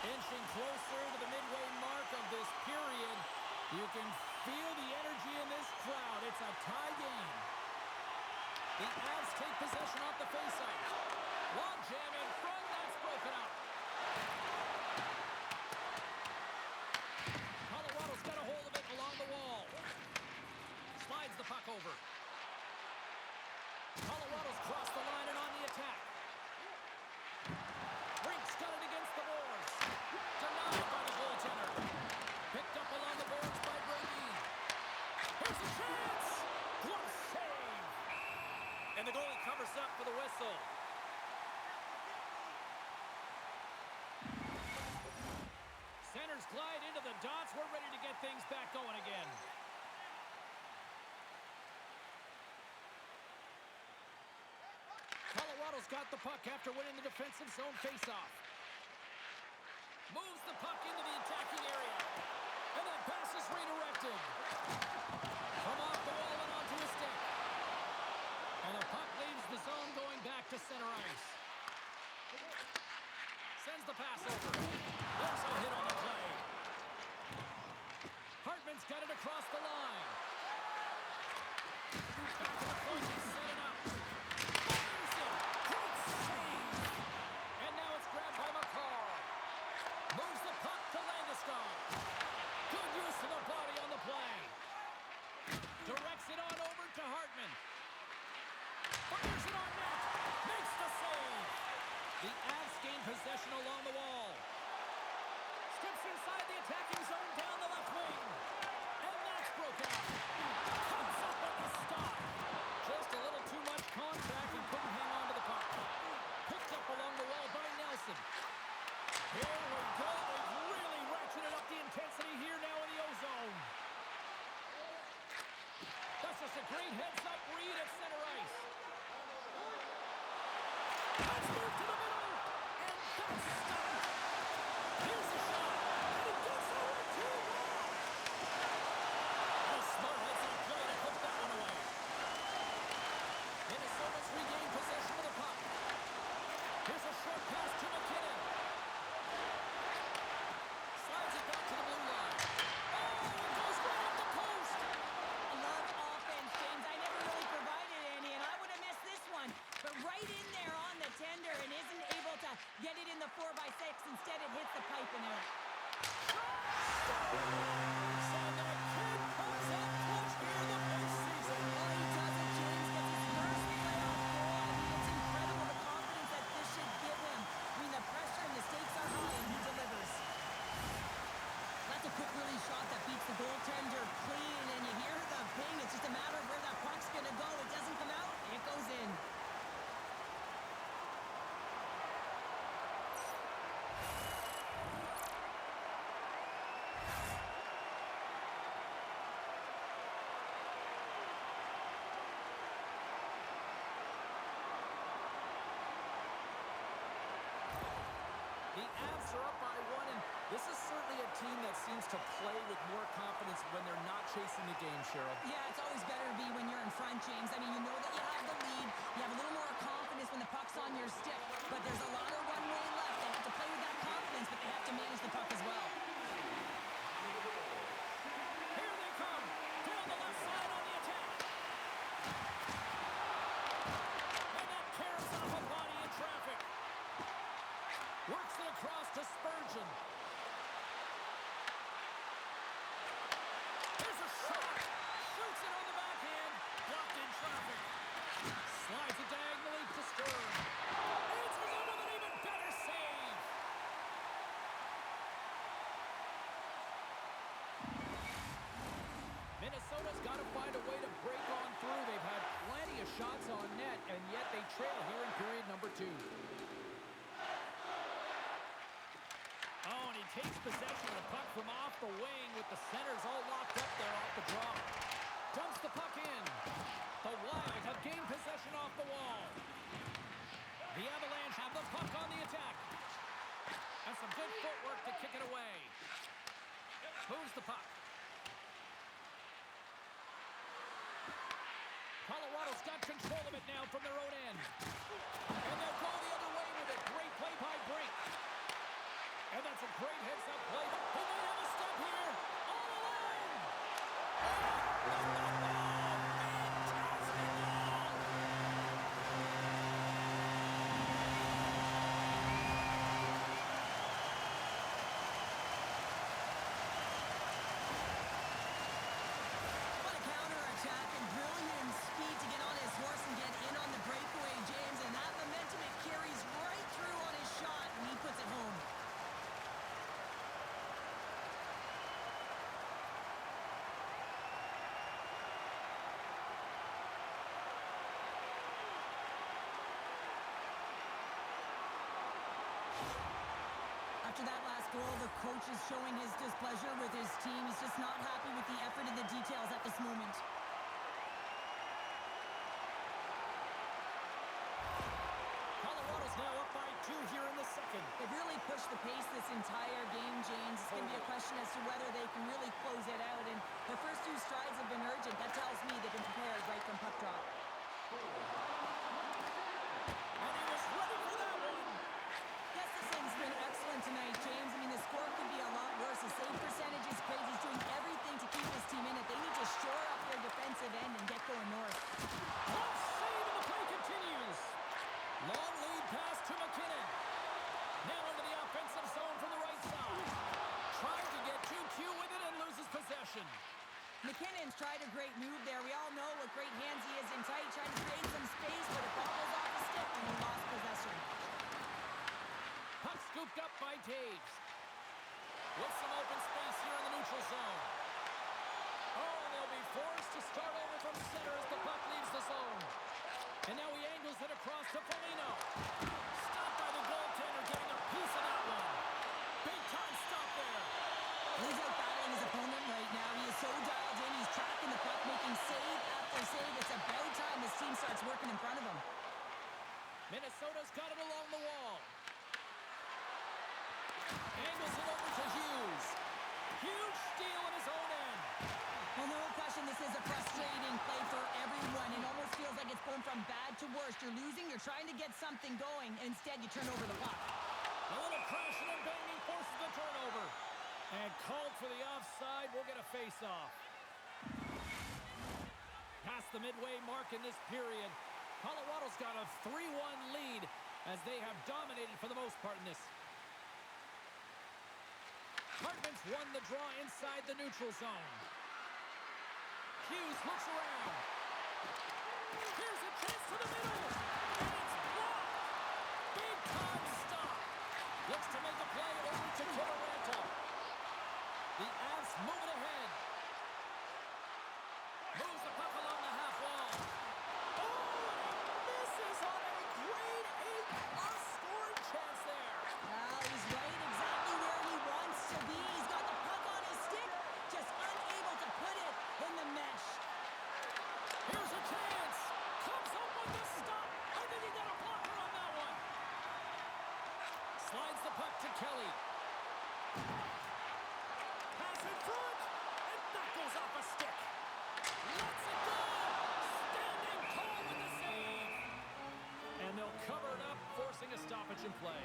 Inching closer to the midway mark of this period. You can feel the energy in this crowd. It's a tie game. The Avs take possession off the faceoff. Log jam in front. That's broken up. Colorado's got a hold of it along the wall. Slides the puck over. Colorado's crossed the line and on the attack. Rink's got it against the boards. Denied by the goaltender. Picked up along the boards by Brady. Here's a chance! Glove save! And the goalie covers up for the whistle. Centers glide into the dots. We're ready to get things back going again. Colorado's got the puck after winning the defensive zone faceoff. Moves the puck into the attacking area. And that pass is redirected. From off the wall and onto his stick. And the puck leaves the zone going back to center ice. Sends the pass over. There's a hit on the play. Hartman's got it across the line. Back to the point, he's setting up. Fires it. Great save. And now it's grabbed by McCall. Moves the puck to Landeskog. Good use of the body on the play. Directs it on over to Hartman. Fires it on net. Makes the save. The Avs gain possession along the wall. Steps inside the attacking zone down the left wing. And that's broken up. Comes up at the stop. Just a little too much contact and couldn't hang on to the puck. Picked up along the wall by Nelson. Here we go. They've really ratcheted up the intensity here now in the O-zone. That's just a great heads-up read at center ice. That's moved to the middle. And that's stopped. Here's the shot. And it gets over too long. Oh, Smart had some play to put that one away. Minnesota's regained possession of the puck. Here's a short pass to McKinnon. Slides it back to the blue line. Oh, it goes right up the post. I love offense, James. I never really provided any, and I would have missed this one. But right in there on the tender and isn't able to get it in the 4x6. Instead, it hits the pipe in there. So the kid comes up clutch here in the postseason. Well, he does it, James. Gets his first playoff goal. I mean, it's incredible the confidence that this should give him. I mean, the pressure and the stakes are high, and he delivers. That's a quick release shot that beats the goaltender clean, and you hear the ping. It's just a matter of where that puck's going to go. It doesn't come out. It goes in. The Avs are up by one, and This is certainly a team that seems to play with more confidence when they're not chasing the game, Cheryl. Yeah, it's always better to be when you're in front, James. I mean, you know that you have the lead. You have a little more confidence when the puck's on your stick. But there's a lot of runway left. They have to play with that confidence, but they have to manage the puck as well. Here they come. Down the left side on the attack. And that caroms off a body in traffic. Works it across to Spurgeon. Here's a shot. Shoots it on the backhand. Blocked in traffic. Slides it diagonally to Stern. Answers it with an even better save. Minnesota's got to find a way to break on through. They've had plenty of shots on net, and yet they trail here in period number 2. Oh, and he takes possession of the puck from off the wing with the centers all locked up there off the draw. Dumps the puck in. The Wild have gained possession off the wall. The Avalanche have the puck on the attack. And some good footwork to kick it away. Moves the puck. Colorado's got control of it now from their own end. And they'll go the other way with it. Great play by Brink. And that's a great heads-up play. He may have a step here. All alone. What a counterattack and brilliant speed to get on his horse and get in on the breakaway, James. And that momentum, it carries right through on his shot, and he puts it home. After that last goal, the coach is showing his displeasure with his team. He's just not happy with the effort and the details at this moment. Colorado's now up by 2 here in the second. They've really pushed the pace this entire game, James. It's going to be a question as to whether they can really close it out. And their first 2 strides have been urgent. That tells me they've been prepared right from puck drop. And he was ready for that one. Gustafson's been excellent tonight, James. I mean, the score could be a lot worse. The save percentage is crazy. He's doing everything to keep his team in it. They need to shore up their defensive end and get going north. One save and the play continues. Long lead pass to McKinnon. Now into the offensive zone from the right side. Trying to get 2Q with it and loses possession. McKinnon's tried a great move there. We all know what great hands he is in tight, trying to create some space, but it bobbles off the stick and he lost possession. Puck scooped up by Taves. With some open space here in the neutral zone. Oh, they'll be forced to start over from center as the puck leaves the zone. And now he angles it across to Foligno. Stopped by the goaltender, getting a piece of that one. Big time stop there. He's out battling his opponent right now. He is so dialed in. He's tracking the puck, making save after save. It's about time his team starts working in front of him. Minnesota's got it along the wall. Angles it over to Hughes. Huge steal in his own end. Well, no question, this is a frustrating play for everyone. It almost feels like it's going from bad to worse. You're losing, you're trying to get something going. Instead, you turn over the puck. A little crashing and banging forces the turnover. And called for the offside. We'll get a face-off. Past the midway mark in this period. Colorado's got a 3-1 lead as they have dominated for the most part in this. Hartman's won the draw inside the neutral zone. Hughes looks around. Here's a chance to the middle. And it's blocked. Big time stop. Looks to make a play over to Toronto. The Avs move it ahead. Moves the puck along the half wall. Oh, misses on a grade 8 scoring chance there. Well, he's right exactly where he wants to be. He's got the puck on his stick, just unable to put it in the mesh. Here's a chance. Comes up with the stop. I think he got a blocker on that one. Slides the puck to Kelly. Pass in front, and that goes off a stick. Lets it go. Standing tall with the save. And they'll cover it up, forcing a stoppage in play.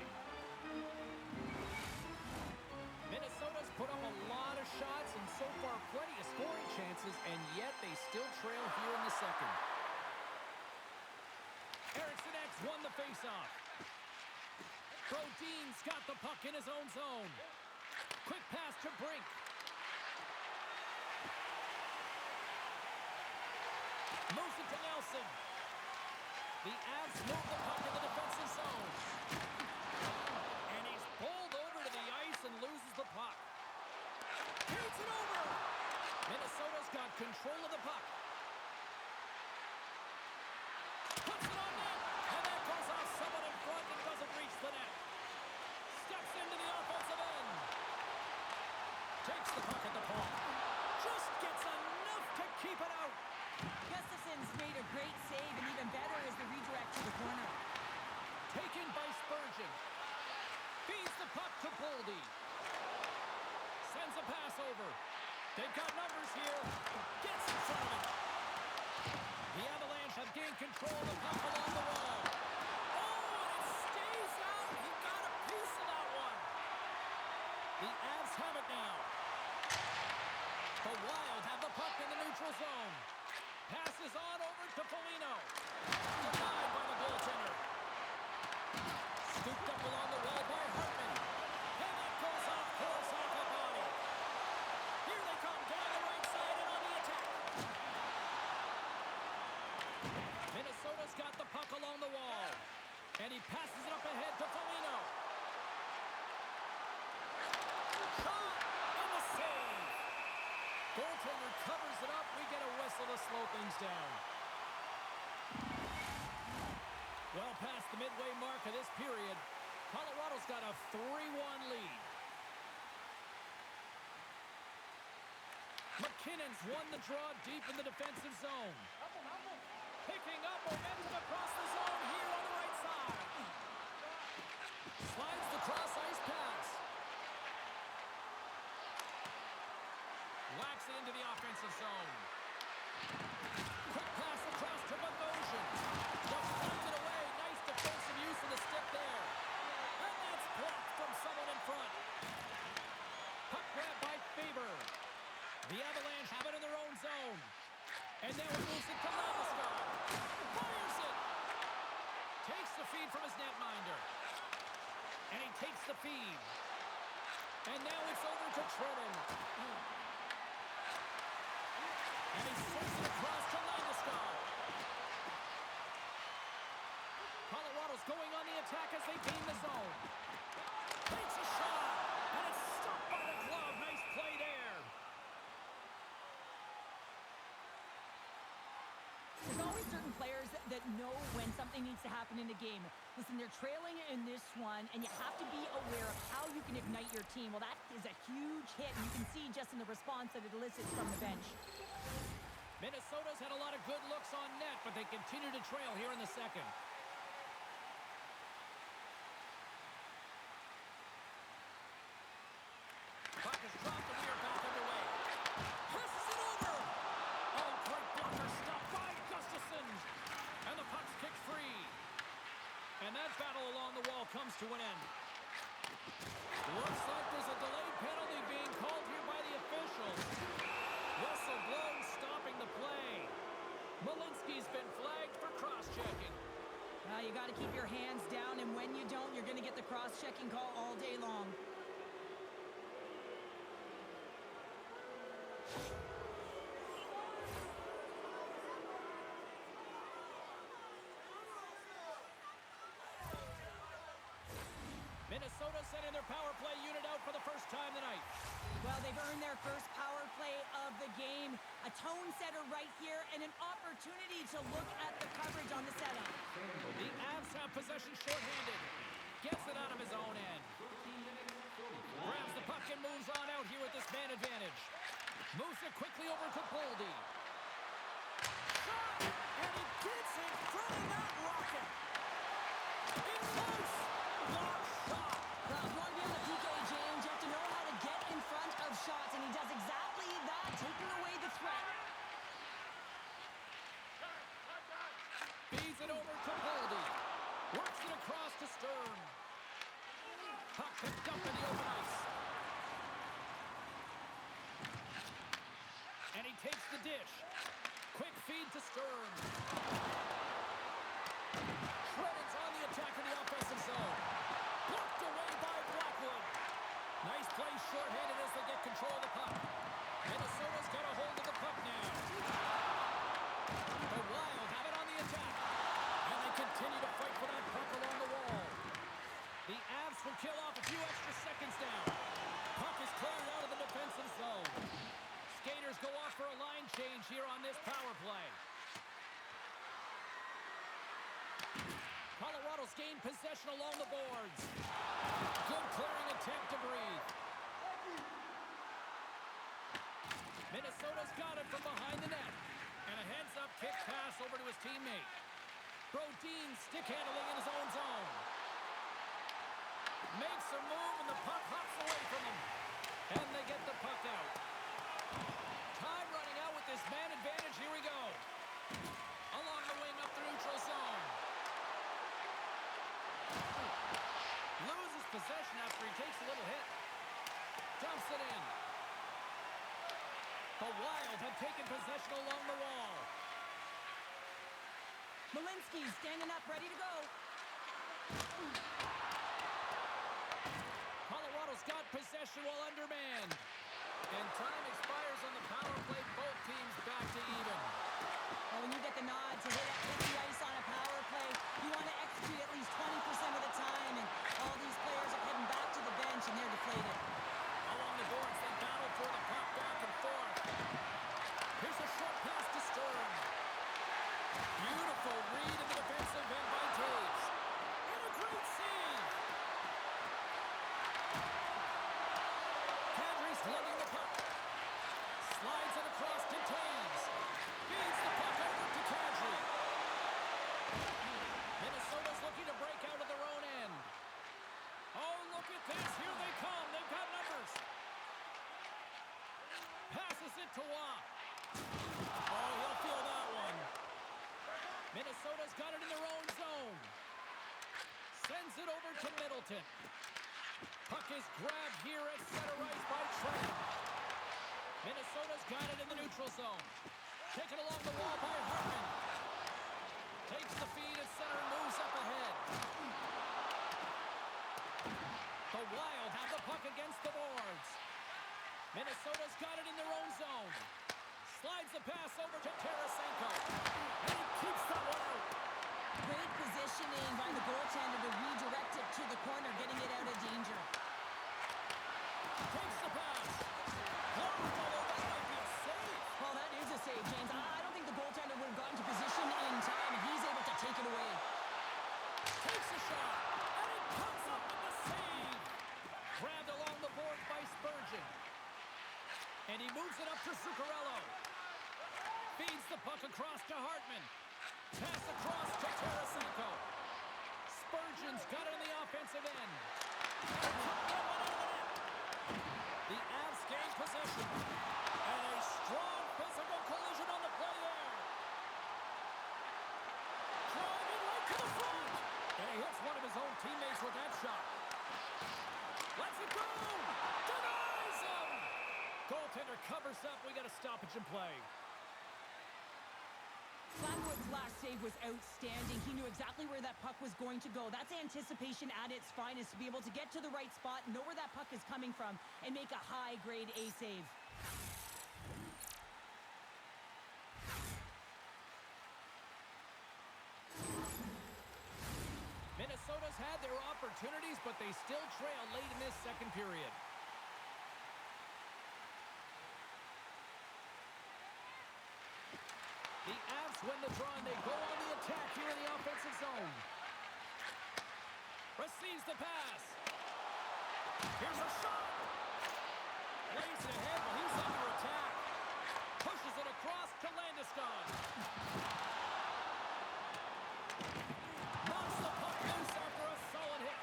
Minnesota's put up a lot of shots and so far plenty of scoring chances, and yet they still trail here in the second. Eriksson X won the faceoff. Brodin's got the puck in his own zone. Quick pass to Brink. Moves it to Nelson. The Avs move the puck in the defensive zone. And he's bowled over to the ice and loses the puck. Carries it over. Minnesota's got control of the puck. Puts it on net. And that goes off someone in front and doesn't reach the net. Steps into the offensive end. Takes the puck at the paw. Just gets enough to keep it out. Gustafson's made a great save, and even better is the redirect to the corner. Taken by Spurgeon. Feeds the puck to Boldy. Sends a pass over. They've got numbers here. Gets in front of it. The Avalanche have gained control of the puck along the wall. Oh, and it stays out. He got a piece of that one. The Avs have it now. The Wild have the puck in the neutral zone. Passes on over to Foligno. Denied by the goaltender. Scooped up along the wall by Hartman. And that goes off course off the body. Here they come down the right side and on the attack. Minnesota's got the puck along the wall. And he passes it up ahead to Foligno. Shot and the save. Goaltender covers it up. We get a whistle to slow things down. Well past the midway mark of this period, Colorado's got a 3-1 lead. McKinnon's won the draw deep in the defensive zone. Picking up momentum across the zone here on the right side. Slides the cross-ice pass. Whacks it into the offensive zone. Quick pass across to Bogosian. Deflected away. Nice defensive use of the stick there. And that's blocked from someone in front. Puck grab by Faber. The Avalanche have it in their own zone. And now it moves it to Landeskog. Fires it. Takes the feed from his netminder. And he takes the feed. And now it's over to Trenton. And he sends it across to Landeskog. Colorado's going on the attack as they gain the zone. Takes a shot. And it's stopped by the glove. Nice play there. There's always certain players that know when something needs to happen in a game. Listen, they're trailing in this one, and you have to be aware of how you can ignite your team. Well, that is a huge hit, and you can see just in the response that it elicits from the bench. Minnesota's had a lot of good looks on net, but they continue to trail here in the second. Puck is dropped, and we are back underway. Passes it over. Oh, great blocker stopped by Gustafsson. And the puck's kicked free. And that battle along the wall comes to an end. Looks like there's a delayed penalty being called here by the officials. Whistle blown, stopping the play. Malinsky's been flagged for cross-checking. You got to keep your hands down, and when you don't, you're going to get the cross-checking call all day long. Minnesota sending their power play unit out for the first time tonight. Well, they've earned their first power play of the game. A tone setter right here and an opportunity to look at the coverage on the setup. The Avs have possession shorthanded. Gets it out of his own end. Grabs the puck and moves on out here with this man advantage. Moves it quickly over to Boldy. Shot! And he gets in front of that rocket. In close. Block shot. Well, if you want to be on the PK, James, you have to know how to to Stern. Puck picked up in the open ice. And he takes the dish. Quick feed to Stern. Shredded's on the attack in the offensive zone. Blocked away by Blackwood. Nice play shorthanded as they get control of the puck. Minnesota's got a hold of the puck now. The Wild have it on the attack. And they continue to fight for that puck along the wall. The Avs will kill off a few extra seconds down. Puck is cleared out of the defensive zone. Skaters go off for a line change here on this power play. Colorado's gained possession along the boards. Good clearing attempt to breathe. Minnesota's got it from behind the net. And a heads-up kick pass over to his teammate. Brodin stick handling in his own zone. Makes a move and the puck hops away from him. And they get the puck out. Time running out with this man advantage. Here we go. Along the wing up the neutral zone. Loses possession after he takes a little hit. Dumps it in. The Wild have taken possession along the wall. Malinsky standing up, ready to go. Colorado's got possession while undermanned. And time expires on the power play. Both teams back to even. Well, when you get the nod to hit the ice on a power play, you want to execute at least 20% of the time. And all these players are heading back to the bench, and they're deflated. Along the boards, they battle for the puck back and forth. Here's a short pass to Stern. Beautiful read in the defensive end by Taves. And a great save. Kadri's lugging the puck. Slides it across to Taves. Feeds the puck over to Kadri. Minnesota's looking to break out of their own end. Oh, look at this. Here they come. They've got numbers. Passes it to Watt. Oh, he'll feel that one. Minnesota's got it in their own zone. Sends it over to Middleton. Puck is grabbed here at center ice by Trent. Minnesota's got it in the neutral zone. Taken along the wall by Hartman. Takes the feed at center and moves up ahead. The Wild have the puck against the boards. Minnesota's got it in their own zone. Slides the pass over to Tarasenko. And he keeps that one out. Great positioning by the goaltender to redirect it to the corner, getting it out of danger. Takes the pass. Oh, that might be a save. Well, that is a save, James. I don't think the goaltender would have gotten to position in time, and he's able to take it away. Takes a shot. And it comes up with the save. Grabbed along the boards by Spurgeon. And he moves it up to Zuccarello. Feeds the puck across to Hartman. Pass across to Tarasenko. Spurgeon's got it in the offensive end. The Avs gain possession. And a strong physical collision on the play there. Driving right to the front. And he hits one of his own teammates with that shot. Lets it go. Denies him. Goaltender covers up. We got a stoppage in play. Blackwood's last save was outstanding. He knew exactly where that puck was going to go. That's anticipation at its finest, to be able to get to the right spot, know where that puck is coming from, and make a high-grade A save. Minnesota's had their opportunities, but they still trail late in this second period. The Avs win the draw, and they go on the attack here in the offensive zone. Receives the pass. Here's a shot. Lays it ahead, but he's under attack. Pushes it across to Landeskog. Knocks the puck loose after a solid hit.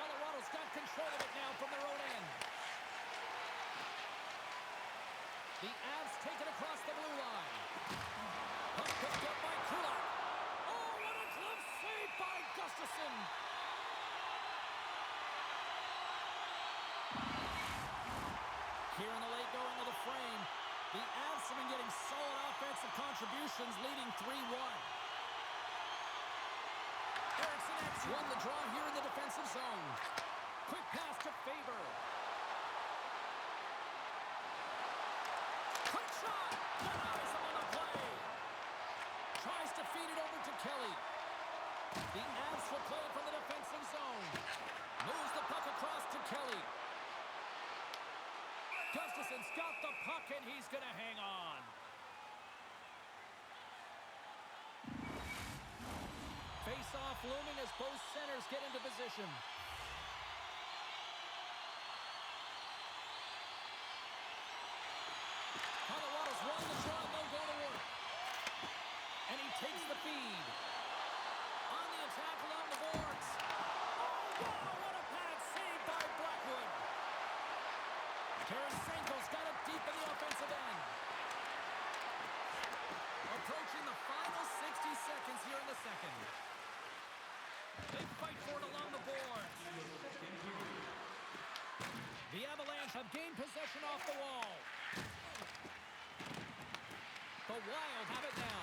Colorado's got control of it now from their own end. The Avs take it across the blue line. Puck Picked up by Kulak. Oh, what a glove save by Gustafsson. Here in the late going of the frame, the Avs have been getting solid offensive contributions, leading 3-1. Eriksson X won the draw here in the defensive zone. Quick pass to Faber. Quick shot! Denies him on the play. Tries to feed it over to Kelly. The Avs will play it from the defensive zone. Moves the puck across to Kelly. Gustafsson's got the puck, and he's going to hang on. Face-off looming as both centers get into position. Colorado's won the draw, and they'll go to work. And he takes the feed. On the attack along the boards. Oh, wow, what a pad save by Blackwood. Tarasenko's got it deep in the offensive end. Approaching the final 60 seconds here in the second. They fight for it along the boards. The Avalanche have gained possession off the wall. The Wild have it now.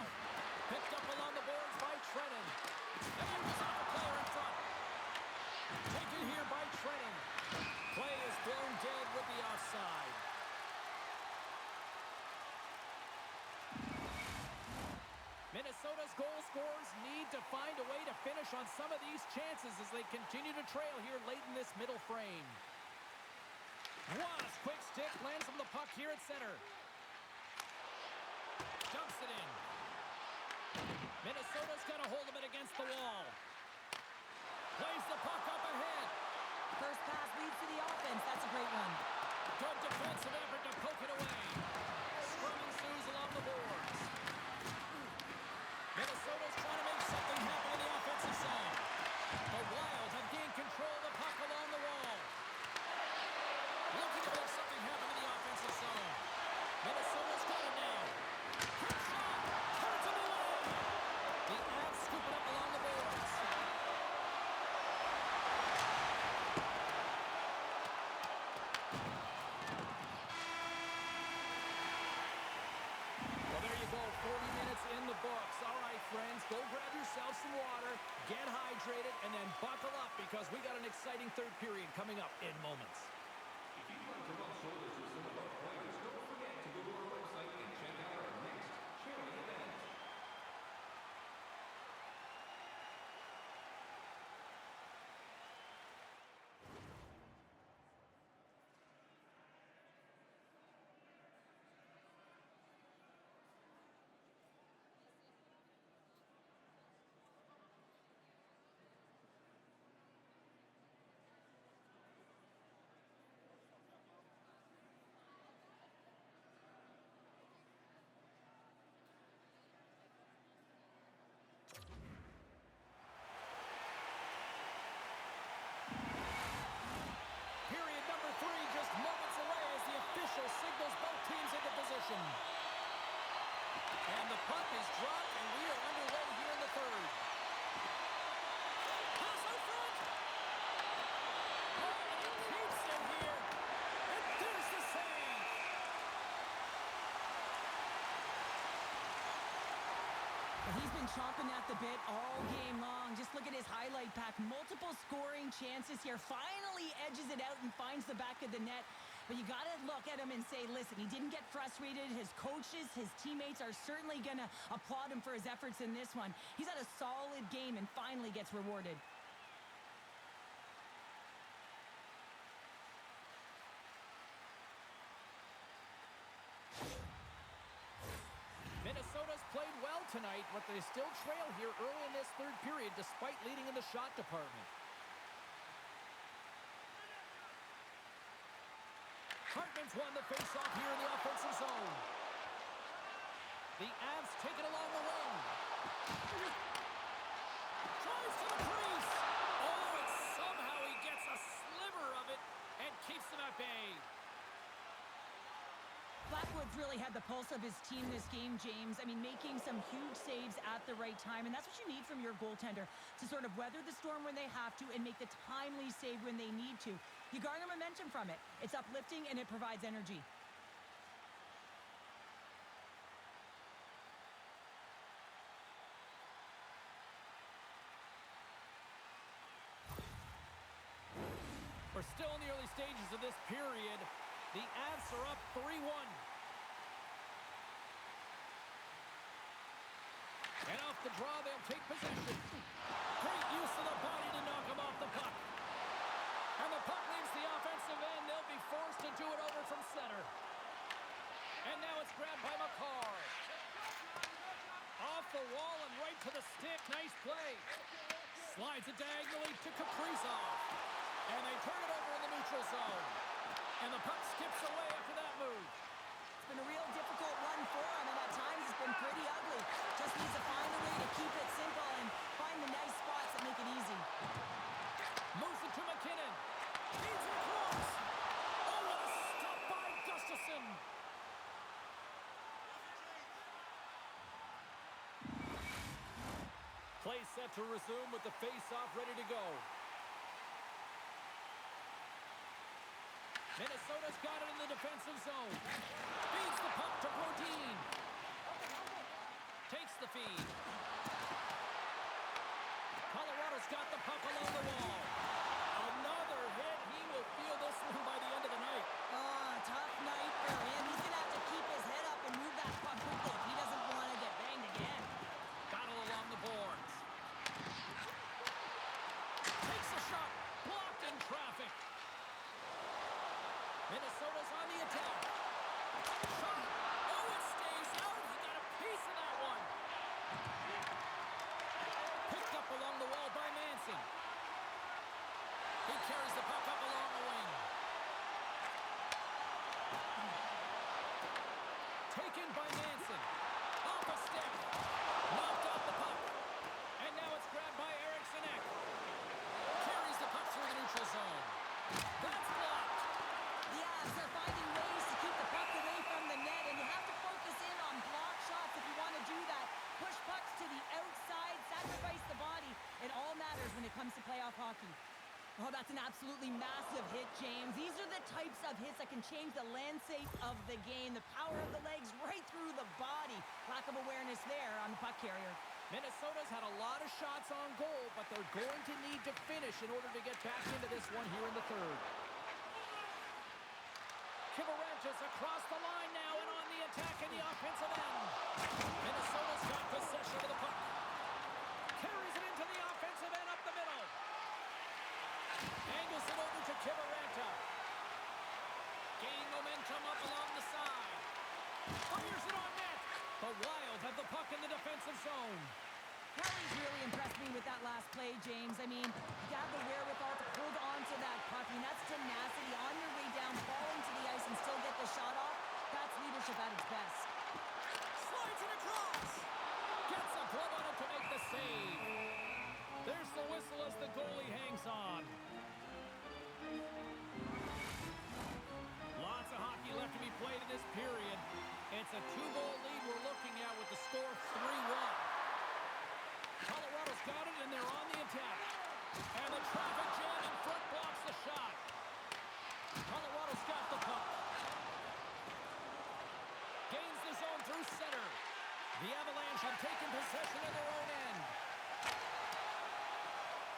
Picked up along the boards by Trenton. And he was off a player in front. Taken here by Trenton. Play is blown dead with the offside. Minnesota's goal scorers need to find a way to finish on some of these chances as they continue to trail here late in this middle frame. Wallace, quick stick, lands him the puck here at center. Dumps it in. Minnesota's got a hold of it against the wall. Plays the puck up ahead. First pass leads to the offense. That's a great one. Good defensive effort to poke it away. Scrum ensues along the boards. Minnesota's trying to make something happen in the offensive zone. The Wild have gained control of the puck along the wall. Looking to make something happen in the offensive zone. Minnesota's got it now. Quick shot! Turns it away! The Avs scoop it up along the boards. Well, there you go. 40 minutes in the books. All right, friends, go grab yourself some water, get hydrated, and then buckle up because we got an exciting third period coming up in moments. If you'd like to rub shoulders with some of our players, don't forget to go to our website and check out our next charity event. Period number 3 just moments away as the official signals both teams into position. And the puck is dropped, and we are underway here in the third. Pass out front! Oh, and he keeps it here. And there's the save! He's been chomping at the bit all game long. Just look at his highlight pack. Multiple scoring chances here. Finally edges it out and finds the back of the net. But you got to look at him and say, listen, he didn't get frustrated. His coaches, his teammates are certainly going to applaud him for his efforts in this one. He's had a solid game and finally gets rewarded. Minnesota's played well tonight, but they still trail here early in this third period despite leading in the shot department. Hartman's won the faceoff here in the offensive zone. The Avs take it along the wing. Tries to the crease. Oh, and somehow he gets a sliver of it and keeps them at bay. Blackwood's really had the pulse of his team this game, James. I mean, making some huge saves at the right time, and that's what you need from your goaltender to sort of weather the storm when they have to and make the timely save when they need to. You garner momentum from it. It's uplifting, and it provides energy. We're still in the early stages of this period. The Avs are up 3-1. And off the draw, they'll take possession. Great use of the body to knock him off the puck. And the puck leaves the offensive end. They'll be forced to do it over from center. And now it's grabbed by McCarr. Off the wall and right to the stick. Nice play. Slides it diagonally to Kaprizov. And they turn it over in the neutral zone. And the puck skips away after that move. It's been a real difficult one for him, and at times it's been pretty ugly. Just needs to find a way to keep it simple and find the nice spots that make it easy. Moves it to McKinnon. Feeds it across. Oh, what a stop by Gustafsson. Play set to resume with the face-off ready to go. Minnesota's got it in the defensive zone. Feeds the puck to Brodin. Takes the feed. Colorado's got the puck along the wall. Another hit. He will feel this one by the end of the night. Oh, tough night for him. He's going to have to keep his head up and move that puck quickly if he doesn't want to get banged again. Battle along the boards. Takes a shot. Blocked in traffic. Minnesota's on the attack. Shot. Oh, it stays out. He got a piece of that one. Picked up along the wall by Manson. He carries the puck up along the wing. Taken by Manson. Off a stick. Knocked off the puck. And now it's grabbed by Eriksson Ek. Carries the puck through the neutral zone. That's blocked. The Avs are finding ways to keep the puck away from the net, and you have to focus in on block shots if you want to do that. Push pucks to the outside, sacrifice the body. It all matters when it comes to playoff hockey. Oh, that's an absolutely massive hit, James. These are the types of hits that can change the landscape of the game. The power of the legs right through the body. Lack of awareness there on the puck carrier. Minnesota's had a lot of shots on goal, but they're going to need to finish in order to get back into this one here in the third. Kivarentas across the line now and on the attack in the offensive end. Minnesota's got possession of the puck. Carries it into the offensive end up the middle. Angles it over to Kivaranta. Gain momentum up along the side. Fires it on net. The Wild have the puck in the defensive zone. Kelly's really impressed me with that last play, James. I mean, you have the wherewithal to hold on to that puck. I mean, that's tenacity on your way down, falling to the ice and still get the shot off. That's leadership at its best. Slides it across. Gets a glove on it to make the save. There's the whistle as the goalie hangs on. Lots of hockey left to be played in this period. It's a 2-goal lead we're looking at with the score 3-1. Colorado's got it, and they're on the attack. And the traffic jam in front blocks the shot. Colorado's got the puck. Gains the zone through center. The Avalanche have taken possession of their own end.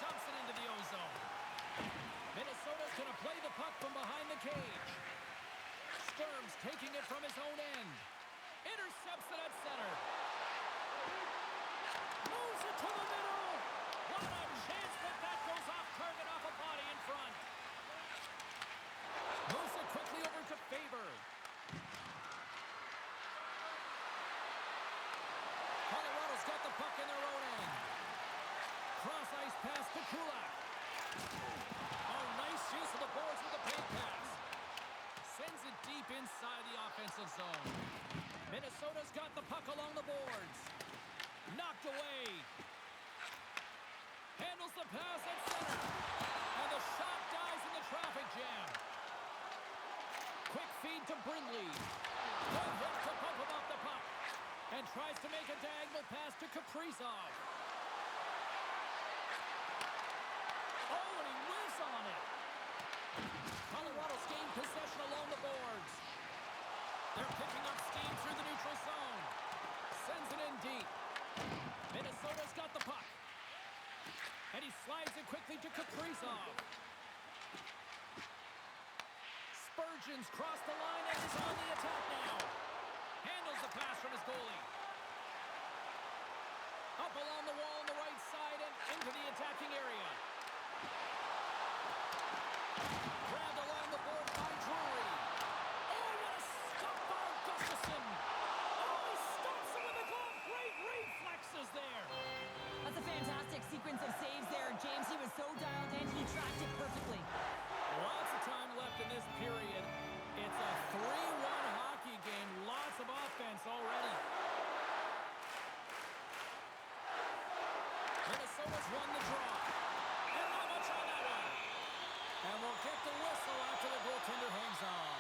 Dumps it into the O-zone. Minnesota's going to play the puck from behind the cage. Sturm's taking it from his own end. Intercepts it at center. Moves it to the middle. What a chance, but that goes off target off a body in front. Moves it quickly over to Faber. Colorado's got the puck in their own end. Cross ice pass to Kulak. Oh, nice use of the boards with the paint pass. Sends it deep inside the offensive zone. Minnesota's got the puck along the boards. Knocked away. Handles the pass at center. And the shot dies in the traffic jam. Quick feed to Brindley. Good hit tries to make a diagonal pass to Kaprizov. Oh, and he whiffs on it. Colorado's gained possession along the boards. They're picking up steam through the neutral zone. Sends it in deep. Minnesota's got the puck. And he slides it quickly to Kaprizov. Spurgeon's crossed the line and is on the attack now. Handles the pass from his goalie. Up along the wall on the right side and into the attacking area. Grabbed along the board by Drury. Oh, what a stop by Gustafsson. Oh, he stops him with the glove. Great reflexes there. That's a fantastic sequence of saves there, James. He was so dialed in, he tracked it perfectly. Lots of time left in this period. It's a 3-1 hockey game. Lots of offense already. Minnesota's won the draw. And not much on that one. And we'll get the whistle after the goaltender hangs on.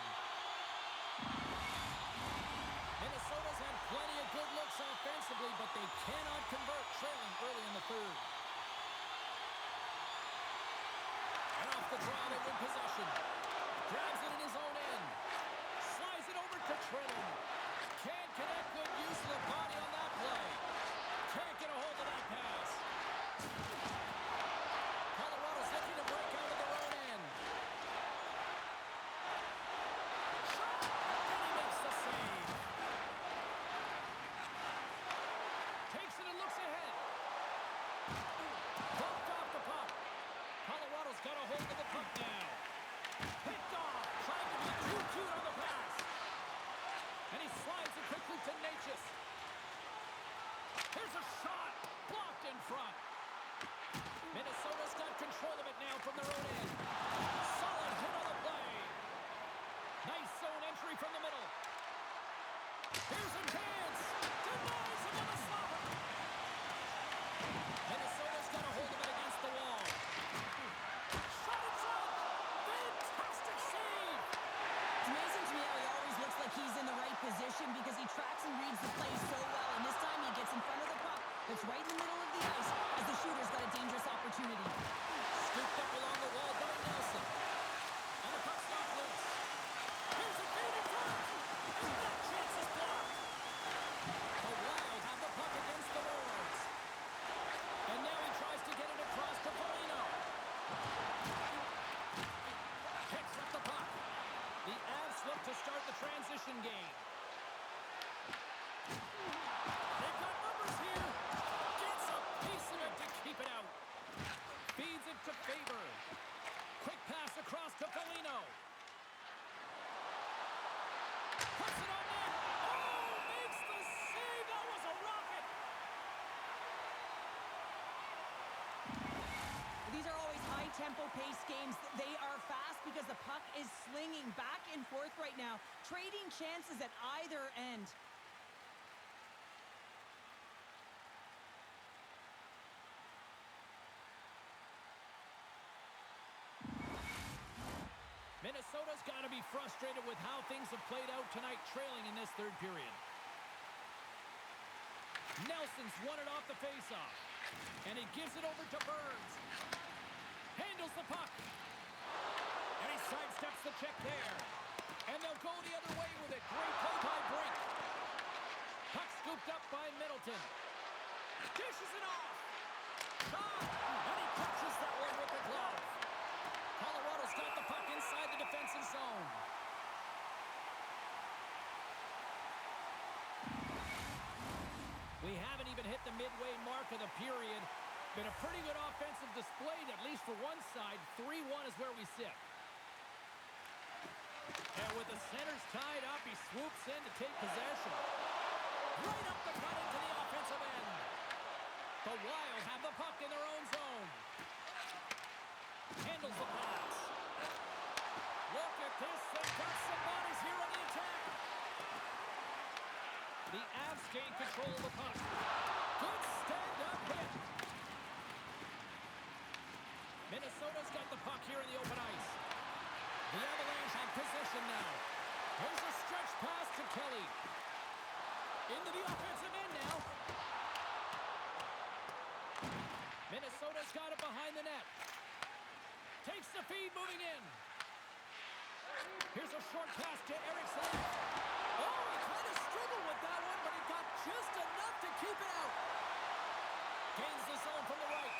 Minnesota's had plenty of good looks offensively, but they cannot convert, trailing early in the third. And off the draw, they win possession. Grabs it in his own end. Slides it over to Trilling. Can't connect. Good use of the body on that play. Can't get a hold of that pass. Colorado's looking to break out of their own end. Shot! And he makes the save. Takes it and looks ahead. Bumped off the puck. Colorado's got a hold of the puck now. Picked off. Trying to be too cute on the pass. And he slides it quickly to Natchez. Here's a shot. Blocked in front. Minnesota's got control of it now from their own end. Solid hit on the play. Nice zone entry from the middle. Here's a chance. Denies him on the slapper. Minnesota's got a hold of it against the wall. Shot in front. Fantastic save. It's amazing to me how he always looks like he's in the right position because he tracks and reads the play so well. And this time he gets in front of the puck that's right in the middle of the ice as the shooter's got a dangerous opportunity. Scooped up along the wall by Nelson. And the puck's not loose. Here's a feed in front. And that chance is blocked. The Wild have the puck against the boards. And now he tries to get it across to Foligno. Picks up the puck. The Avs look to start the transition game. They've got numbers here. Gets a piece of it to keep it out. Feeds it to Faber. Quick pass across to Foligno. Puts it on net. Oh, makes the save. That was a rocket. These are always high-tempo pace games. They are fast because the puck is slinging back and forth right now, trading chances at either end. Minnesota's got to be frustrated with how things have played out tonight, trailing in this third period. Nelson's won it off the faceoff. And he gives it over to Burns. Handles the puck. And he sidesteps the check there. And they'll go the other way with it. Great play by Brink. Puck scooped up by Middleton. Dishes it off. Shot. And he catches that one with the glove. Colorado's got the puck inside the defensive zone. We haven't even hit the midway mark of the period. Been a pretty good offensive display, at least for one side. 3-1 is where we sit. And with the centers tied up, he swoops in to take possession. Right up the cut into the offensive end. The Wild have the puck in their own zone. Handles the pass. Look at this. They've got some bodies here on the attack. The Avs gain control of the puck. Good stand-up hit. Minnesota's got the puck here in the open ice. The Avalanche have possession now. Here's a stretch pass to Kelly. Into the offensive end now. Minnesota's got it behind the net. Takes the feed, moving in. Here's a short pass to Eriksson. Oh, he kind of struggled with that one, but he got just enough to keep it out. Gains the zone from the right.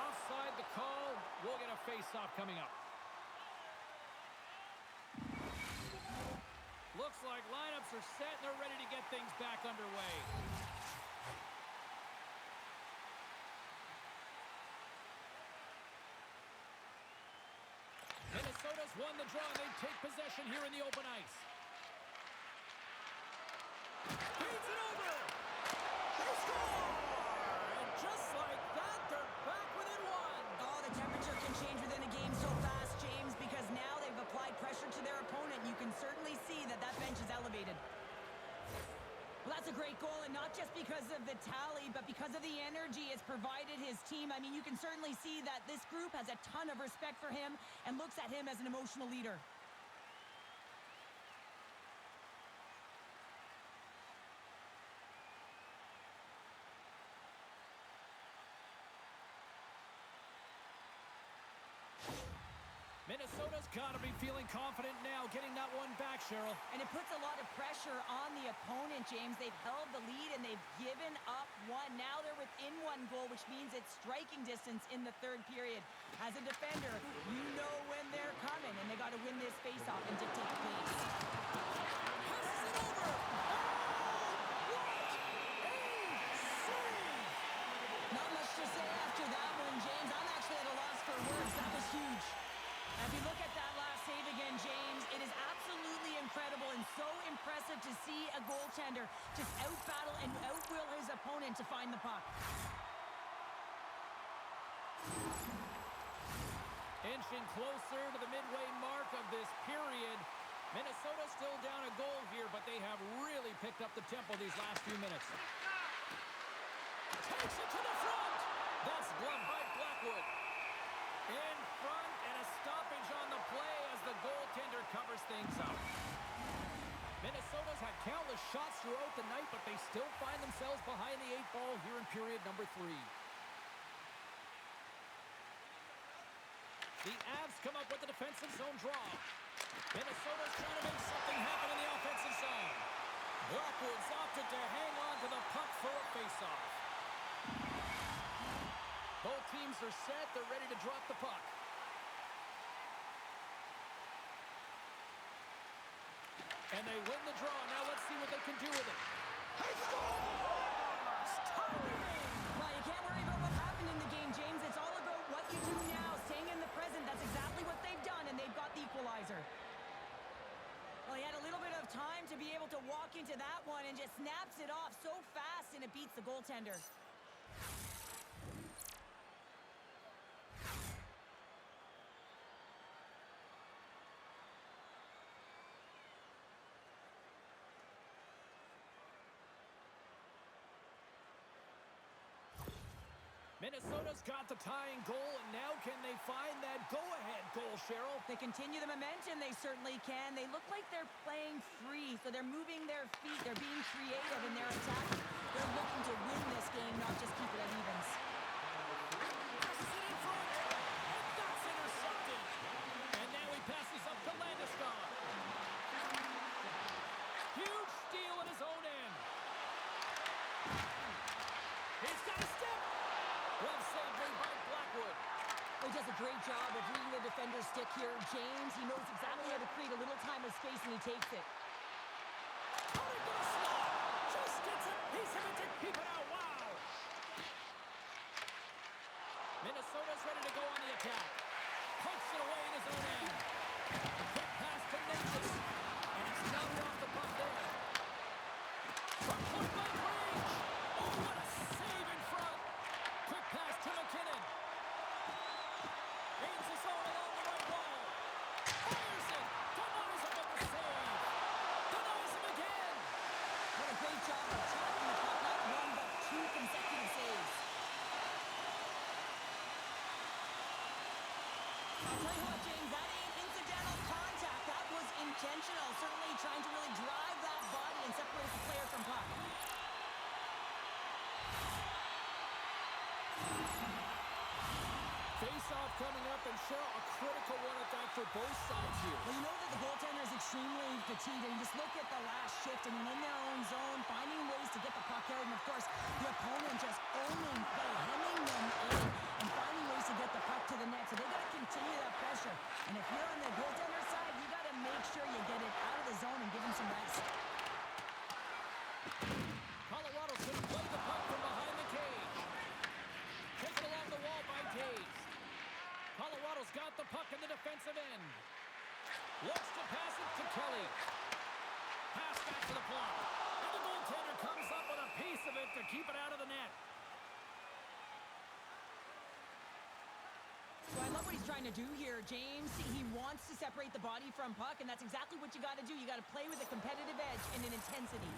Offside the call. We'll get a face-off coming up. Looks like lineups are set and they're ready to get things back underway. Minnesota's won the draw and they take possession here in the open ice. Feeds it over. They score! And just like that, they're back within one. Oh, the temperature can change within a game so fast, James, because now they've applied pressure to their opponent. You can certainly see that that bench is elevated. Well, that's a great goal, and not just because of the tally, but because of the energy it's provided his team. I mean, you can certainly see that this group has a ton of respect for him and looks at him as an emotional leader. Minnesota's got to be feeling confident now, getting that one back, Cheryl. And it puts a lot of pressure on the opponent, James. They've held the lead and they've given up one. Now they're within one goal, which means it's striking distance in the third period. As a defender, you know when they're coming, and they got to win this faceoff and dictate the pace. Passes it over. Oh, what a save! Not much to say after that one, James. I'm actually at a loss for words. That was huge. If you look at that last save again, James, it is absolutely incredible and so impressive to see a goaltender just out-battle and out-will his opponent to find the puck. Inching closer to the midway mark of this period. Minnesota still down a goal here, but they have really picked up the tempo these last few minutes. Takes it to the front. That's gloved by Blackwood. In front, and a stoppage on the play as the goaltender covers things up. Minnesota's had countless shots throughout the night, but they still find themselves behind the 8 ball here in period number 3. The Avs come up with the defensive zone draw. Minnesota's trying to make something happen in the offensive zone. Blackwood's opted to hang on to the puck for a faceoff. Both teams are set. They're ready to drop the puck. And they win the draw. Now let's see what they can do with it. He scores! Well, you can't worry about what happened in the game, James. It's all about what you do now, staying in the present. That's exactly what they've done, and they've got the equalizer. Well, he had a little bit of time to be able to walk into that one and just snaps it off so fast, and it beats the goaltender. Minnesota's got the tying goal, and now can they find that go-ahead goal, Cheryl? They continue the momentum. They certainly can. They look like they're playing free, so they're moving their feet. They're being creative in their attack. They're looking to win this game, not just keep it at evens. Passes it in front, and that's intercepted. And now he passes up to Landeskog. Huge steal at his own end. He's got a step. Well saved by Blackwood. He does a great job of reading the defender's stick here. James, he knows exactly how to create a little time of space, and he takes it. Coming to the slot. Just gets a piece of it to keep it out. Wow. Minnesota's ready to go on the attack. Pokes it away in his own end. Quick pass to Natchez. And it's knocked off the puck there. From point blank range. Oh, what a save in front. Quick pass to McKinnon. Gains the zone along the right wall. Fires it. Denies him with the save. Denies him again. What a great job of tracking the puck. Not one, but two consecutive saves. I'll tell you what, James, that ain't incidental contact. That was intentional, certainly trying to really drive that body and separate the player from puck. Face-off coming up, and Cheryl, a critical one at that for both sides here. Well, you know that the goaltender is extremely fatigued, and just look at the last shift. I mean, in their own zone, finding ways to get the puck out, and of course, the opponent just owning play, hemming them in, and finding ways to get the puck to the net. So they got to continue that pressure. And if you're on the goaltender side, you got to make sure you get it out of the zone and give him some rest. Colorado couldn't play the puck from behind the cage. Taken along the wall by Taves. Colorado's got the puck in the defensive end. Looks to pass it to Kelly. Pass back to the block. And the goaltender comes up with a piece of it to keep it out of the net. So I love what he's trying to do here, James. He wants to separate the body from puck, and that's exactly what you got to do. You got to play with a competitive edge and an intensity.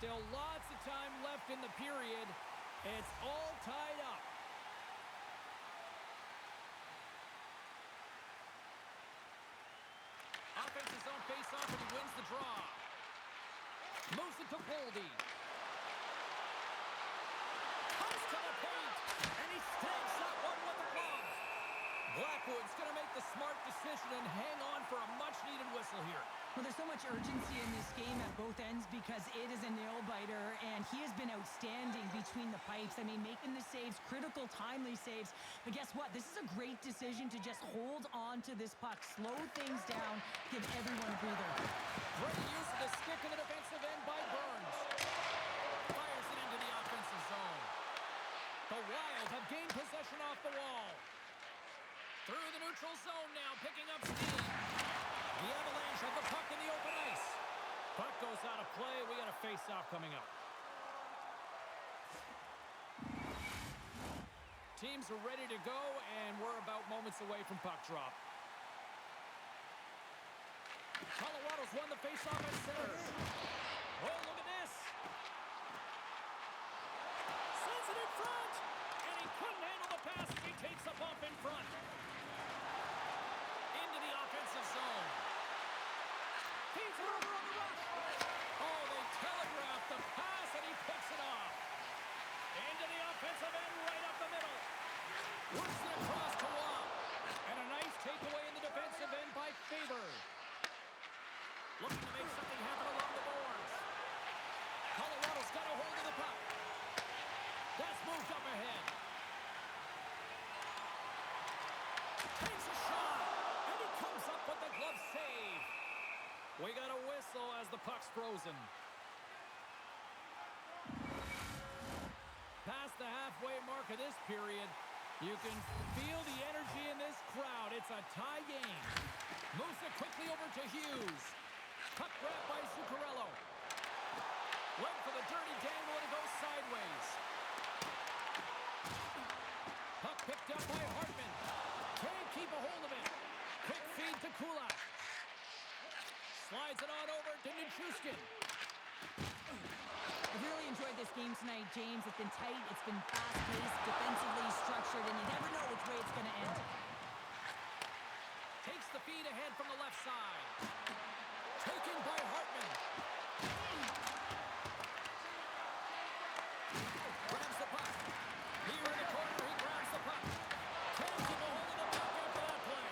Still lots of time left in the period. It's all tied up. Offensive zone face-off, and he wins the draw. Moves it to Boldy. Comes to the paint, and he stabs that one with the glove. Blackwood's going to make the smart decision and hang on for a much-needed whistle here. Well, there's so much urgency in this game at both ends because it is a nail-biter, and he has been outstanding between the pipes. I mean, making the saves, critical, timely saves. But guess what? This is a great decision to just hold on to this puck, slow things down, give everyone a breather. Great use of the stick in the defensive end by Burns. Fires it into the offensive zone. The Wild have gained possession off the wall. Through the neutral zone now, picking up steam. The Avalanche have the puck in the open ice. Puck goes out of play. We got a face-off coming up. Teams are ready to go, and we're about moments away from puck drop. Colorado's won the face-off at center. Oh, look at this. Sends it in front, and he couldn't handle the pass as he takes a bump in front. Into the offensive zone. Feeds it over on the rush. Oh, they telegraphed the pass, and he picks it off. Into the offensive end, right up the middle. Works it across to Wall. And a nice takeaway in the defensive end by Faber. Looking to make something happen along the boards. Colorado's got a hold of the puck. That's moved up ahead. Takes a shot, and he comes up with the glove save. We got a whistle as the puck's frozen. Past the halfway mark of this period, you can feel the energy in this crowd. It's a tie game. Moves it quickly over to Hughes. Puck grab by Zuccarello. Went for the dirty dangle, and it goes sideways. Puck picked up by Hartman. Can't keep a hold of it. Quick feed to Kulak. Slides it on over to Nichushkin. I've really enjoyed this game tonight, James. It's been tight, it's been fast-paced, defensively structured, and you never know which way it's going to end. Takes the feed ahead from the left side. Taken by Hartman. Grabs the puck. Here in the corner, he grabs the puck. Can't keep a hold of the puck after that play.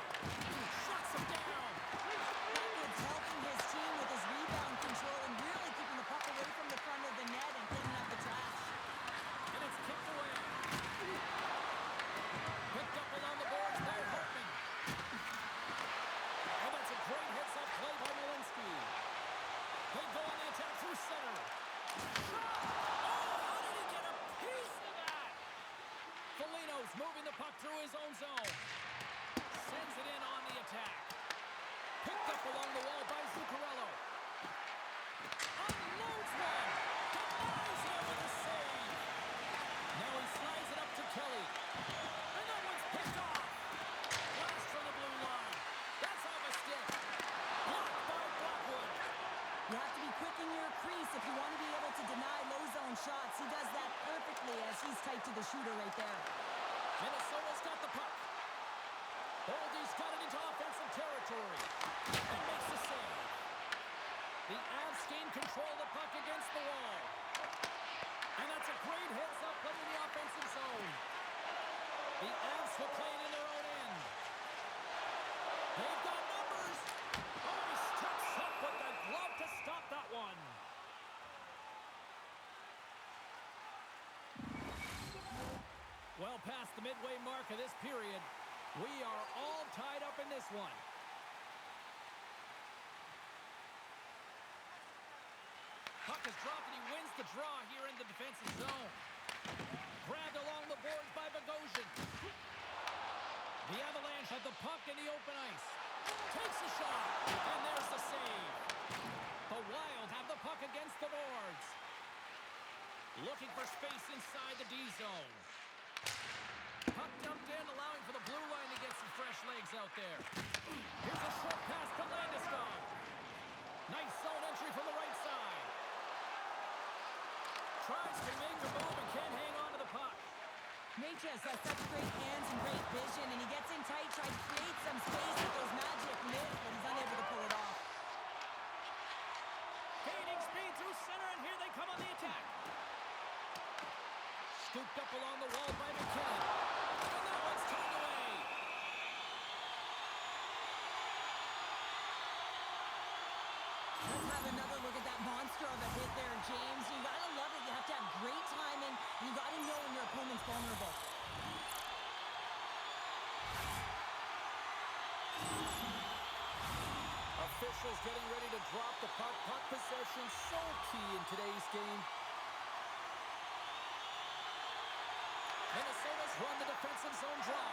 Shuts him down. Blackwood's helping his team with his rebound control and really keeping the puck away from the front of the net and cleaning up the trash. And it's kicked away. Picked up along the boards by Hartman. And that's a great heads-up play by Malinsky. They go on the attack through center. Shot! Oh, how did he get a piece of that? Foligno's moving the puck through his own zone. Sends it in on the attack. Picked up along the wall by Zuccarello. Unloads one. Denies it with a save. Now he slides it up to Kelly. And that one's picked off. Blast from the blue line. That's off a stick. Blocked by Blackwood. You have to be quick in your crease if you want to be able to deny low zone shots. He does that perfectly as he's tight to the shooter right there. Minnesota's got the puck. Boldy's got it into offensive territory. And makes the save. The Avs gain control of the puck against the wall. And that's a great heads-up play in the offensive zone. The Avs will play it in their own end. They've got numbers. Oh, he steps up with the glove to stop that one. Well past the midway mark of this period, we are all tied up in this one. Puck is dropped and he wins the draw here in the defensive zone. Grabbed along the boards by Bogosian. The Avalanche have the puck in the open ice. Takes a shot, and there's the save. The Wild have the puck against the boards. Looking for space inside the D zone. Puck dumped in, allowing for the blue line to get some fresh legs out there. Here's a short pass to Landeskog. Nice zone entry from the right side. Tries to make a move and can't hang on to the puck. Natchez has such great hands and great vision, and he gets in tight, tries to create some space with those magic mitts, but he's unable to pull it off. Gaining speed through center, and here they come on the attack. Scooped up along the wall by McKinnon. And that one's turned away. Let's have another look at that monster of a hit there, James. You gotta love it. You have to have great timing, and you gotta know when your opponent's vulnerable. Officials getting ready to drop the puck. Puck possession so key in today's game. Minnesota's run the defensive zone draw.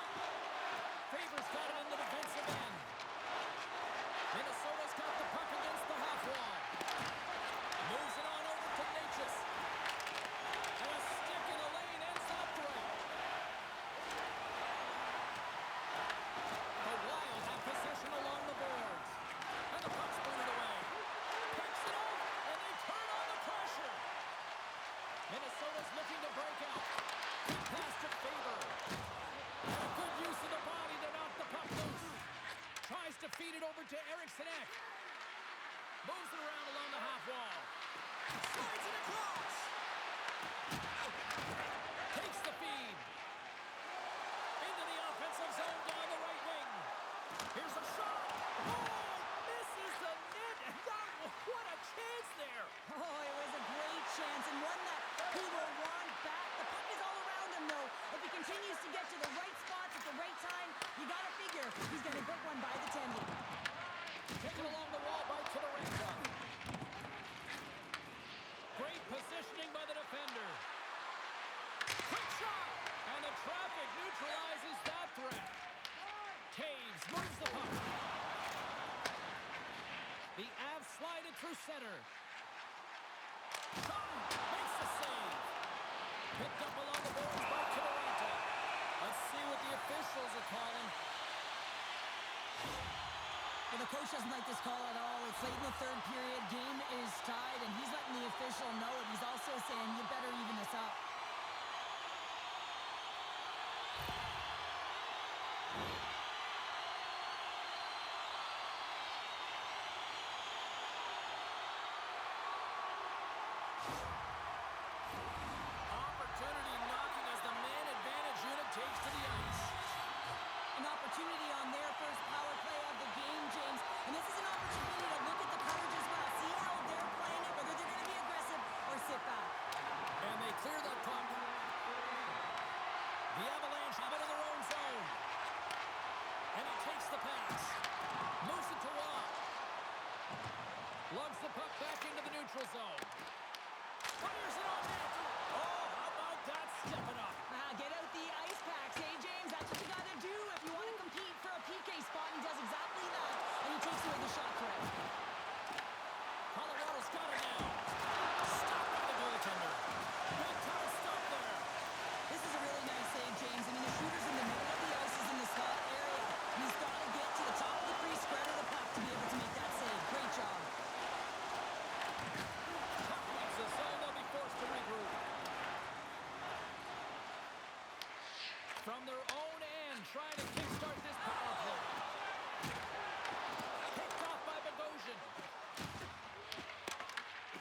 Favors got it in the defensive end. Minnesota's got the puck against the half wall. Moves it on over to Natchez. And a stick in the lane ends up right. The Wild have possession along the boards. And the puck's booted away. Picks it up, and they turn on the pressure. Minnesota's looking to break out. Quick pass to Faber. And a good use of the body to knock the puck loose. Tries to feed it over to Eriksson Ek. Moves it around along the half wall. Slides it across. Takes the feed. Into the offensive zone down the right wing. Here's a shot. Oh, misses the net. And that, what a chance there. Oh, it was a great chance, and one that he will want back. The puck is all around him, though. If he continues to get to the right spots at the right time, you gotta figure he's gonna get one by the 10. Taken along the wall by Todorенko. Great positioning by the defender. Quick shot! And the traffic neutralizes that threat. Taves moves the puck. The Avs slide it through center. Shot! Makes the save. Picked up along the boards by Todorenko. Let's see what the officials are calling. Well, the coach doesn't like this call at all. It's late in the third period. Game is tied, and he's letting the official know it. He's also saying, you better even this up. Opportunity knocking as the man advantage unit takes to the ice. An opportunity on their first power play of the game, James. And this is an opportunity to look at the coverage as well. See how they're playing it, whether they're going to be aggressive or sit back. And they clear that puck. The Avalanche have it in their own zone. And he takes the pass. Moves it to Watt. Lugs the puck back into the neutral zone. Fires it on net. Oh, how about that? Step it up. Get out the ice packs, hey, James? That's what you got to do if you want to compete for a PK spot. He does exactly that, and he takes away the shot threat. Colorado's got it now. Stopped by the goaltender. Big time stop there. This is a really nice save, James. I mean, the shooter's in the middle of the ice, is in the slot area, and he's got to get to the top of the crease, spread of the puck to be able to make that save. Great job. from their own end, trying to kickstart this power play. Picked off by Bogosian.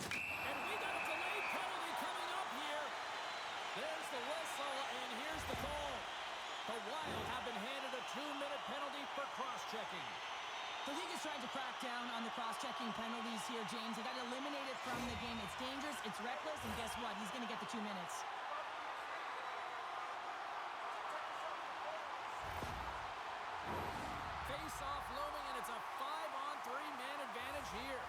And we got a delayed penalty coming up here. There's the whistle, and here's the call. The Wild have been handed a 2-minute penalty for cross-checking. The league is trying to crack down on the cross-checking penalties here, James. They got to eliminate it from the game. It's dangerous, it's reckless, and guess what? He's going to get the 2 minutes. Face-off looming, and it's a 5-on-3 man advantage here.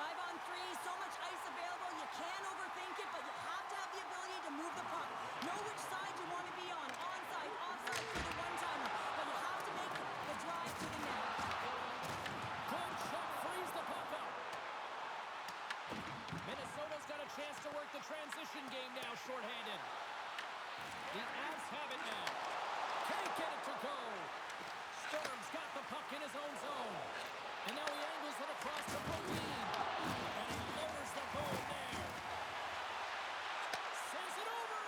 5-on-3, so much ice available. You can't overthink it, but you have to have the ability to move the puck. Know which side you want to be on. Onside, offside for the one-timer. But you have to make the drive to the net. Good check, frees the puck up. Minnesota's got a chance to work the transition game now, shorthanded. The Avs have it now. Can't get it to go. Sturm's got the puck in his own zone. And now he angles it across to Brodin. And he lowers the goal there. Sends it over.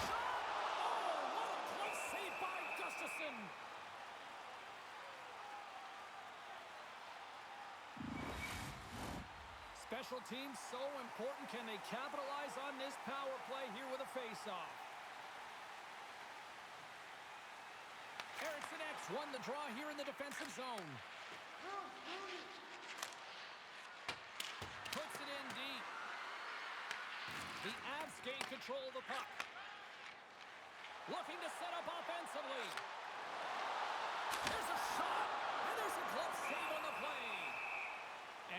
Shot! Oh, what a close save by Gustafsson. Special teams so important. Can they capitalize on this power play here with a face-off? Eriksson X won the draw here in the defensive zone. Puts it in deep. The Avs gain control of the puck. Looking to set up offensively. There's a shot, and there's a glove save on the play.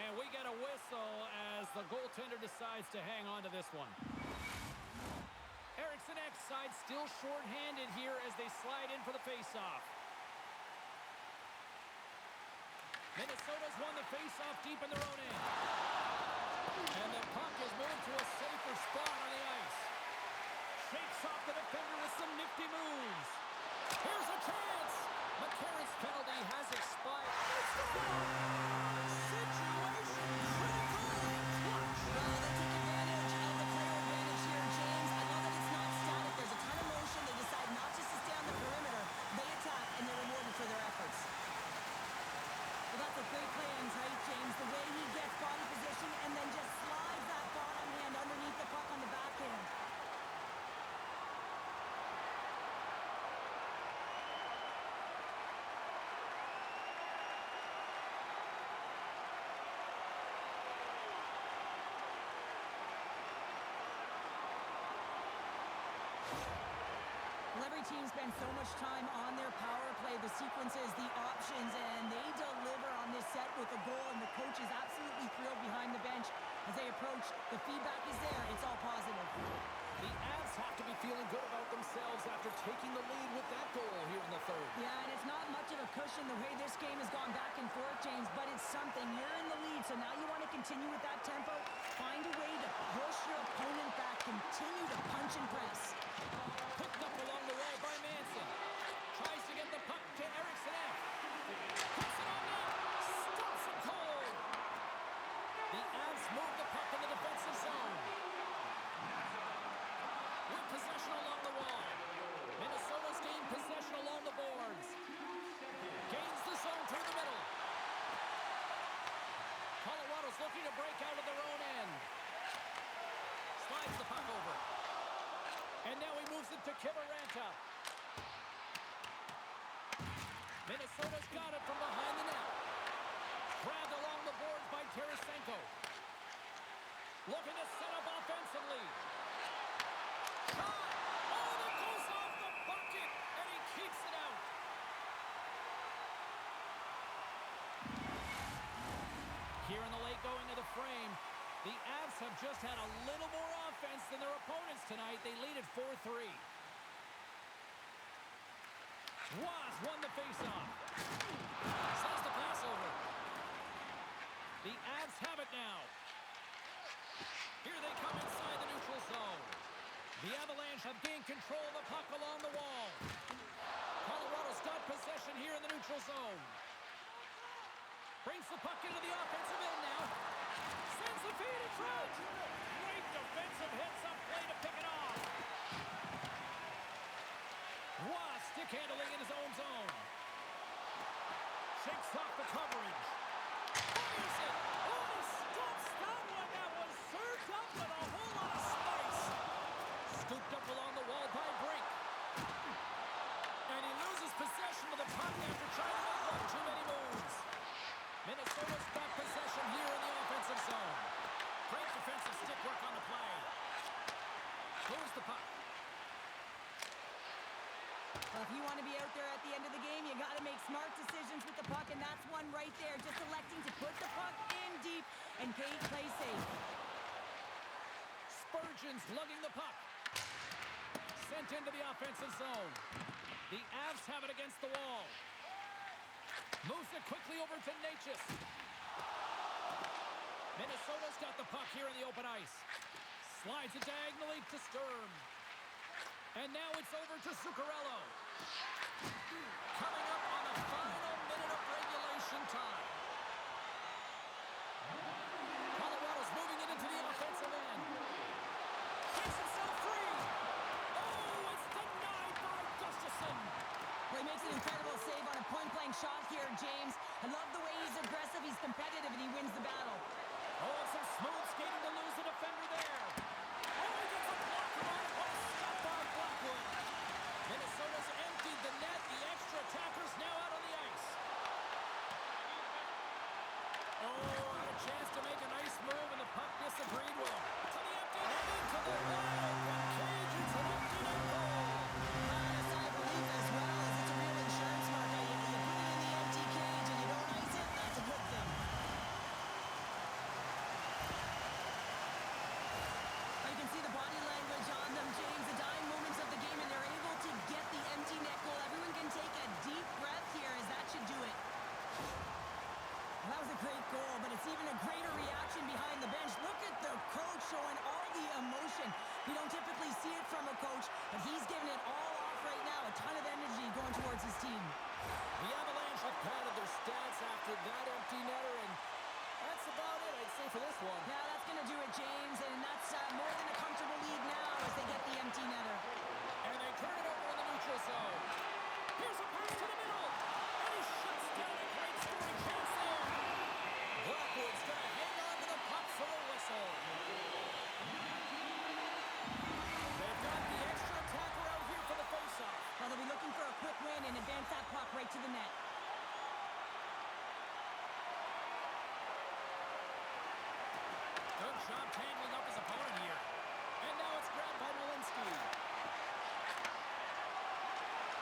And we get a whistle as the goaltender decides to hang on to this one. Eriksson X side still short-handed here as they slide in for the face-off. Minnesota's won the face-off deep in their own end. And the puck is moved to a safer spot on the ice. Shakes off the defender with some nifty moves. Here's a chance. McCarron's penalty has expired. Situation critical and clutch. Well, they take advantage of the player advantage here, James. I love that it's not static. There's a ton of motion. They decide not just to stay on the perimeter. They attack, and they're rewarded for their efforts. Well, that's a great play on tight, James. The way he gets body position and then just slides that bottom hand underneath the puck on the backhand. Well, every team spends so much time on their power play, the sequences, the options, and they deliver on this set with a goal, and the coach is absolutely thrilled behind the bench as they approach. The feedback is there. It's all positive. The Avs have to be feeling good about themselves after taking the lead with that goal here in the third. Yeah, and it's not much of a cushion the way this game has gone back and forth, James, but it's something. You're in the lead, so now you want to continue with that tempo. Find a way to push your opponent back. Continue to punch and press. Picked up along the wall by Manson. Tries to get the puck to Eriksson F. Puts it on net. Stops it cold. The Avs move the puck in the defensive zone. With possession along the wall. Minnesota's gained possession along the boards. Gains the zone through the middle. Colorado's looking to break out of their own end. Slides the puck over. And now he moves it to Kiviranta. Minnesota's got it from behind the net. Grabbed along the boards by Tarasenko. Looking to set up offensively. Shot! Oh, that goes off the bucket, and he keeps it out. Here in the late going of the frame, the Avs have just had a little more offense than their opponents tonight. They lead at 4-3. Waz won the faceoff. Sends the pass over. The Avs have it now. Here they come inside the neutral zone. The Avalanche have gained control of the puck along the wall. Colorado's got possession here in the neutral zone. Brings the puck into the offensive end now. Sends the feed in front. Great defensive hits up play to pick it off. Moves the puck. Well, if you want to be out there at the end of the game, you got to make smart decisions with the puck, and that's one right there, just electing to put the puck in deep and play safe. Spurgeon's lugging the puck. Sent into the offensive zone. The Avs have it against the wall. Moves it quickly over to Natchez. Minnesota's got the puck here in the open ice. Slides it diagonally to Sturm. And now it's over to Zuccarello. Coming up on the final minute of regulation time. Colorado's moving it into the offensive end. Gets himself free. Oh, it's denied by Gustafsson. Well, he makes an incredible save on a point-blank shot here, James. I love the way he's aggressive, he's competitive, and he wins the battle. Oh, and some smooth skating to lose the defender there. Oh, he gets a blocker on it. What a stop by Blackwood. Minnesota's emptied the net. The extra attackers now out on the ice. Oh, had a chance to make a nice move, and the puck disagreed with him. To the empty net, into the wide open cage. It's an empty net goal. Yes, I believe as well as it's a real insurance mark. You put it in the empty cage and you don't ice it, that's a good thing. You can see the body language on them, James. The dying moments of the game, and they're able to get the empty net goal. Everyone can take a deep breath here, as that should do it. Well, that was a great goal, but it's even a greater reaction behind the bench. Look at the coach showing all the emotion. We don't typically see it from a coach, but he's giving it all off right now. A ton of energy going towards his team. The Avalanche have padded their stats after that empty netter, and that's about it, I'd say, for this one. Yeah, that's going to do it, James, and that's more than a comfortable lead now as they get the empty netter. And they turn it over in the neutral zone. Here's a pass to the middle. And he shuts down a great scoring chance there. Blackwood's going to hang on to the puck for the whistle. They've got the extra attacker out here for the faceoff. Well, they'll be looking for a quick win and advance that puck right to the net. Good job tangling up his opponent here. And now it's grabbed by Walensky.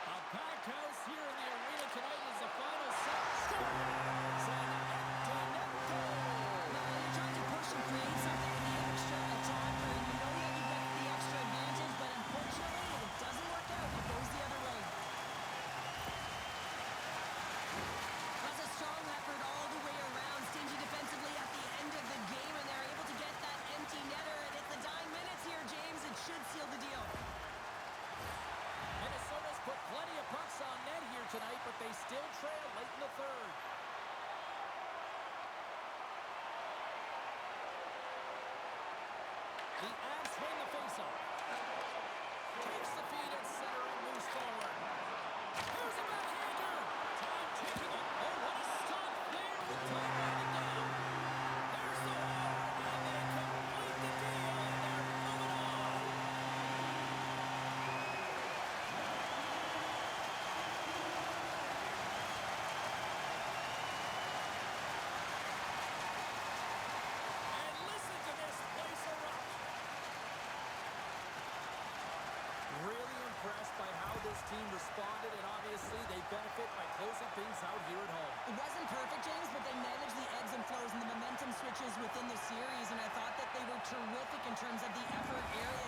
A packed house here in the arena tonight is the final set. Scores! An empty net goal. Now, you're trying to push and create something with the extra attacker, and you know that you get the extra advantage, but unfortunately, it doesn't work out. It goes the other way. That's a strong effort all the way around, stingy defensively at the end of the game, and they're able to get that empty netter, and it's the dying minutes here, James. It should seal the deal. Minnesota's put plenty of pucks on net here tonight, but they still trail late in the third. The Avs win the faceoff. Takes the feed at center and moves forward. Here's a backhander. Time taking it. Oh, what a stop there with time running down. There's the wall, and they complete the deal, and they're moving on. And listen to this place erupt. Really impressed by how this team responded, and obviously they benefit by closing things out here at home. It wasn't perfect, James, but they managed the ebbs and flows and the momentum switches within the series, and I thought that they were terrific in terms of the effort area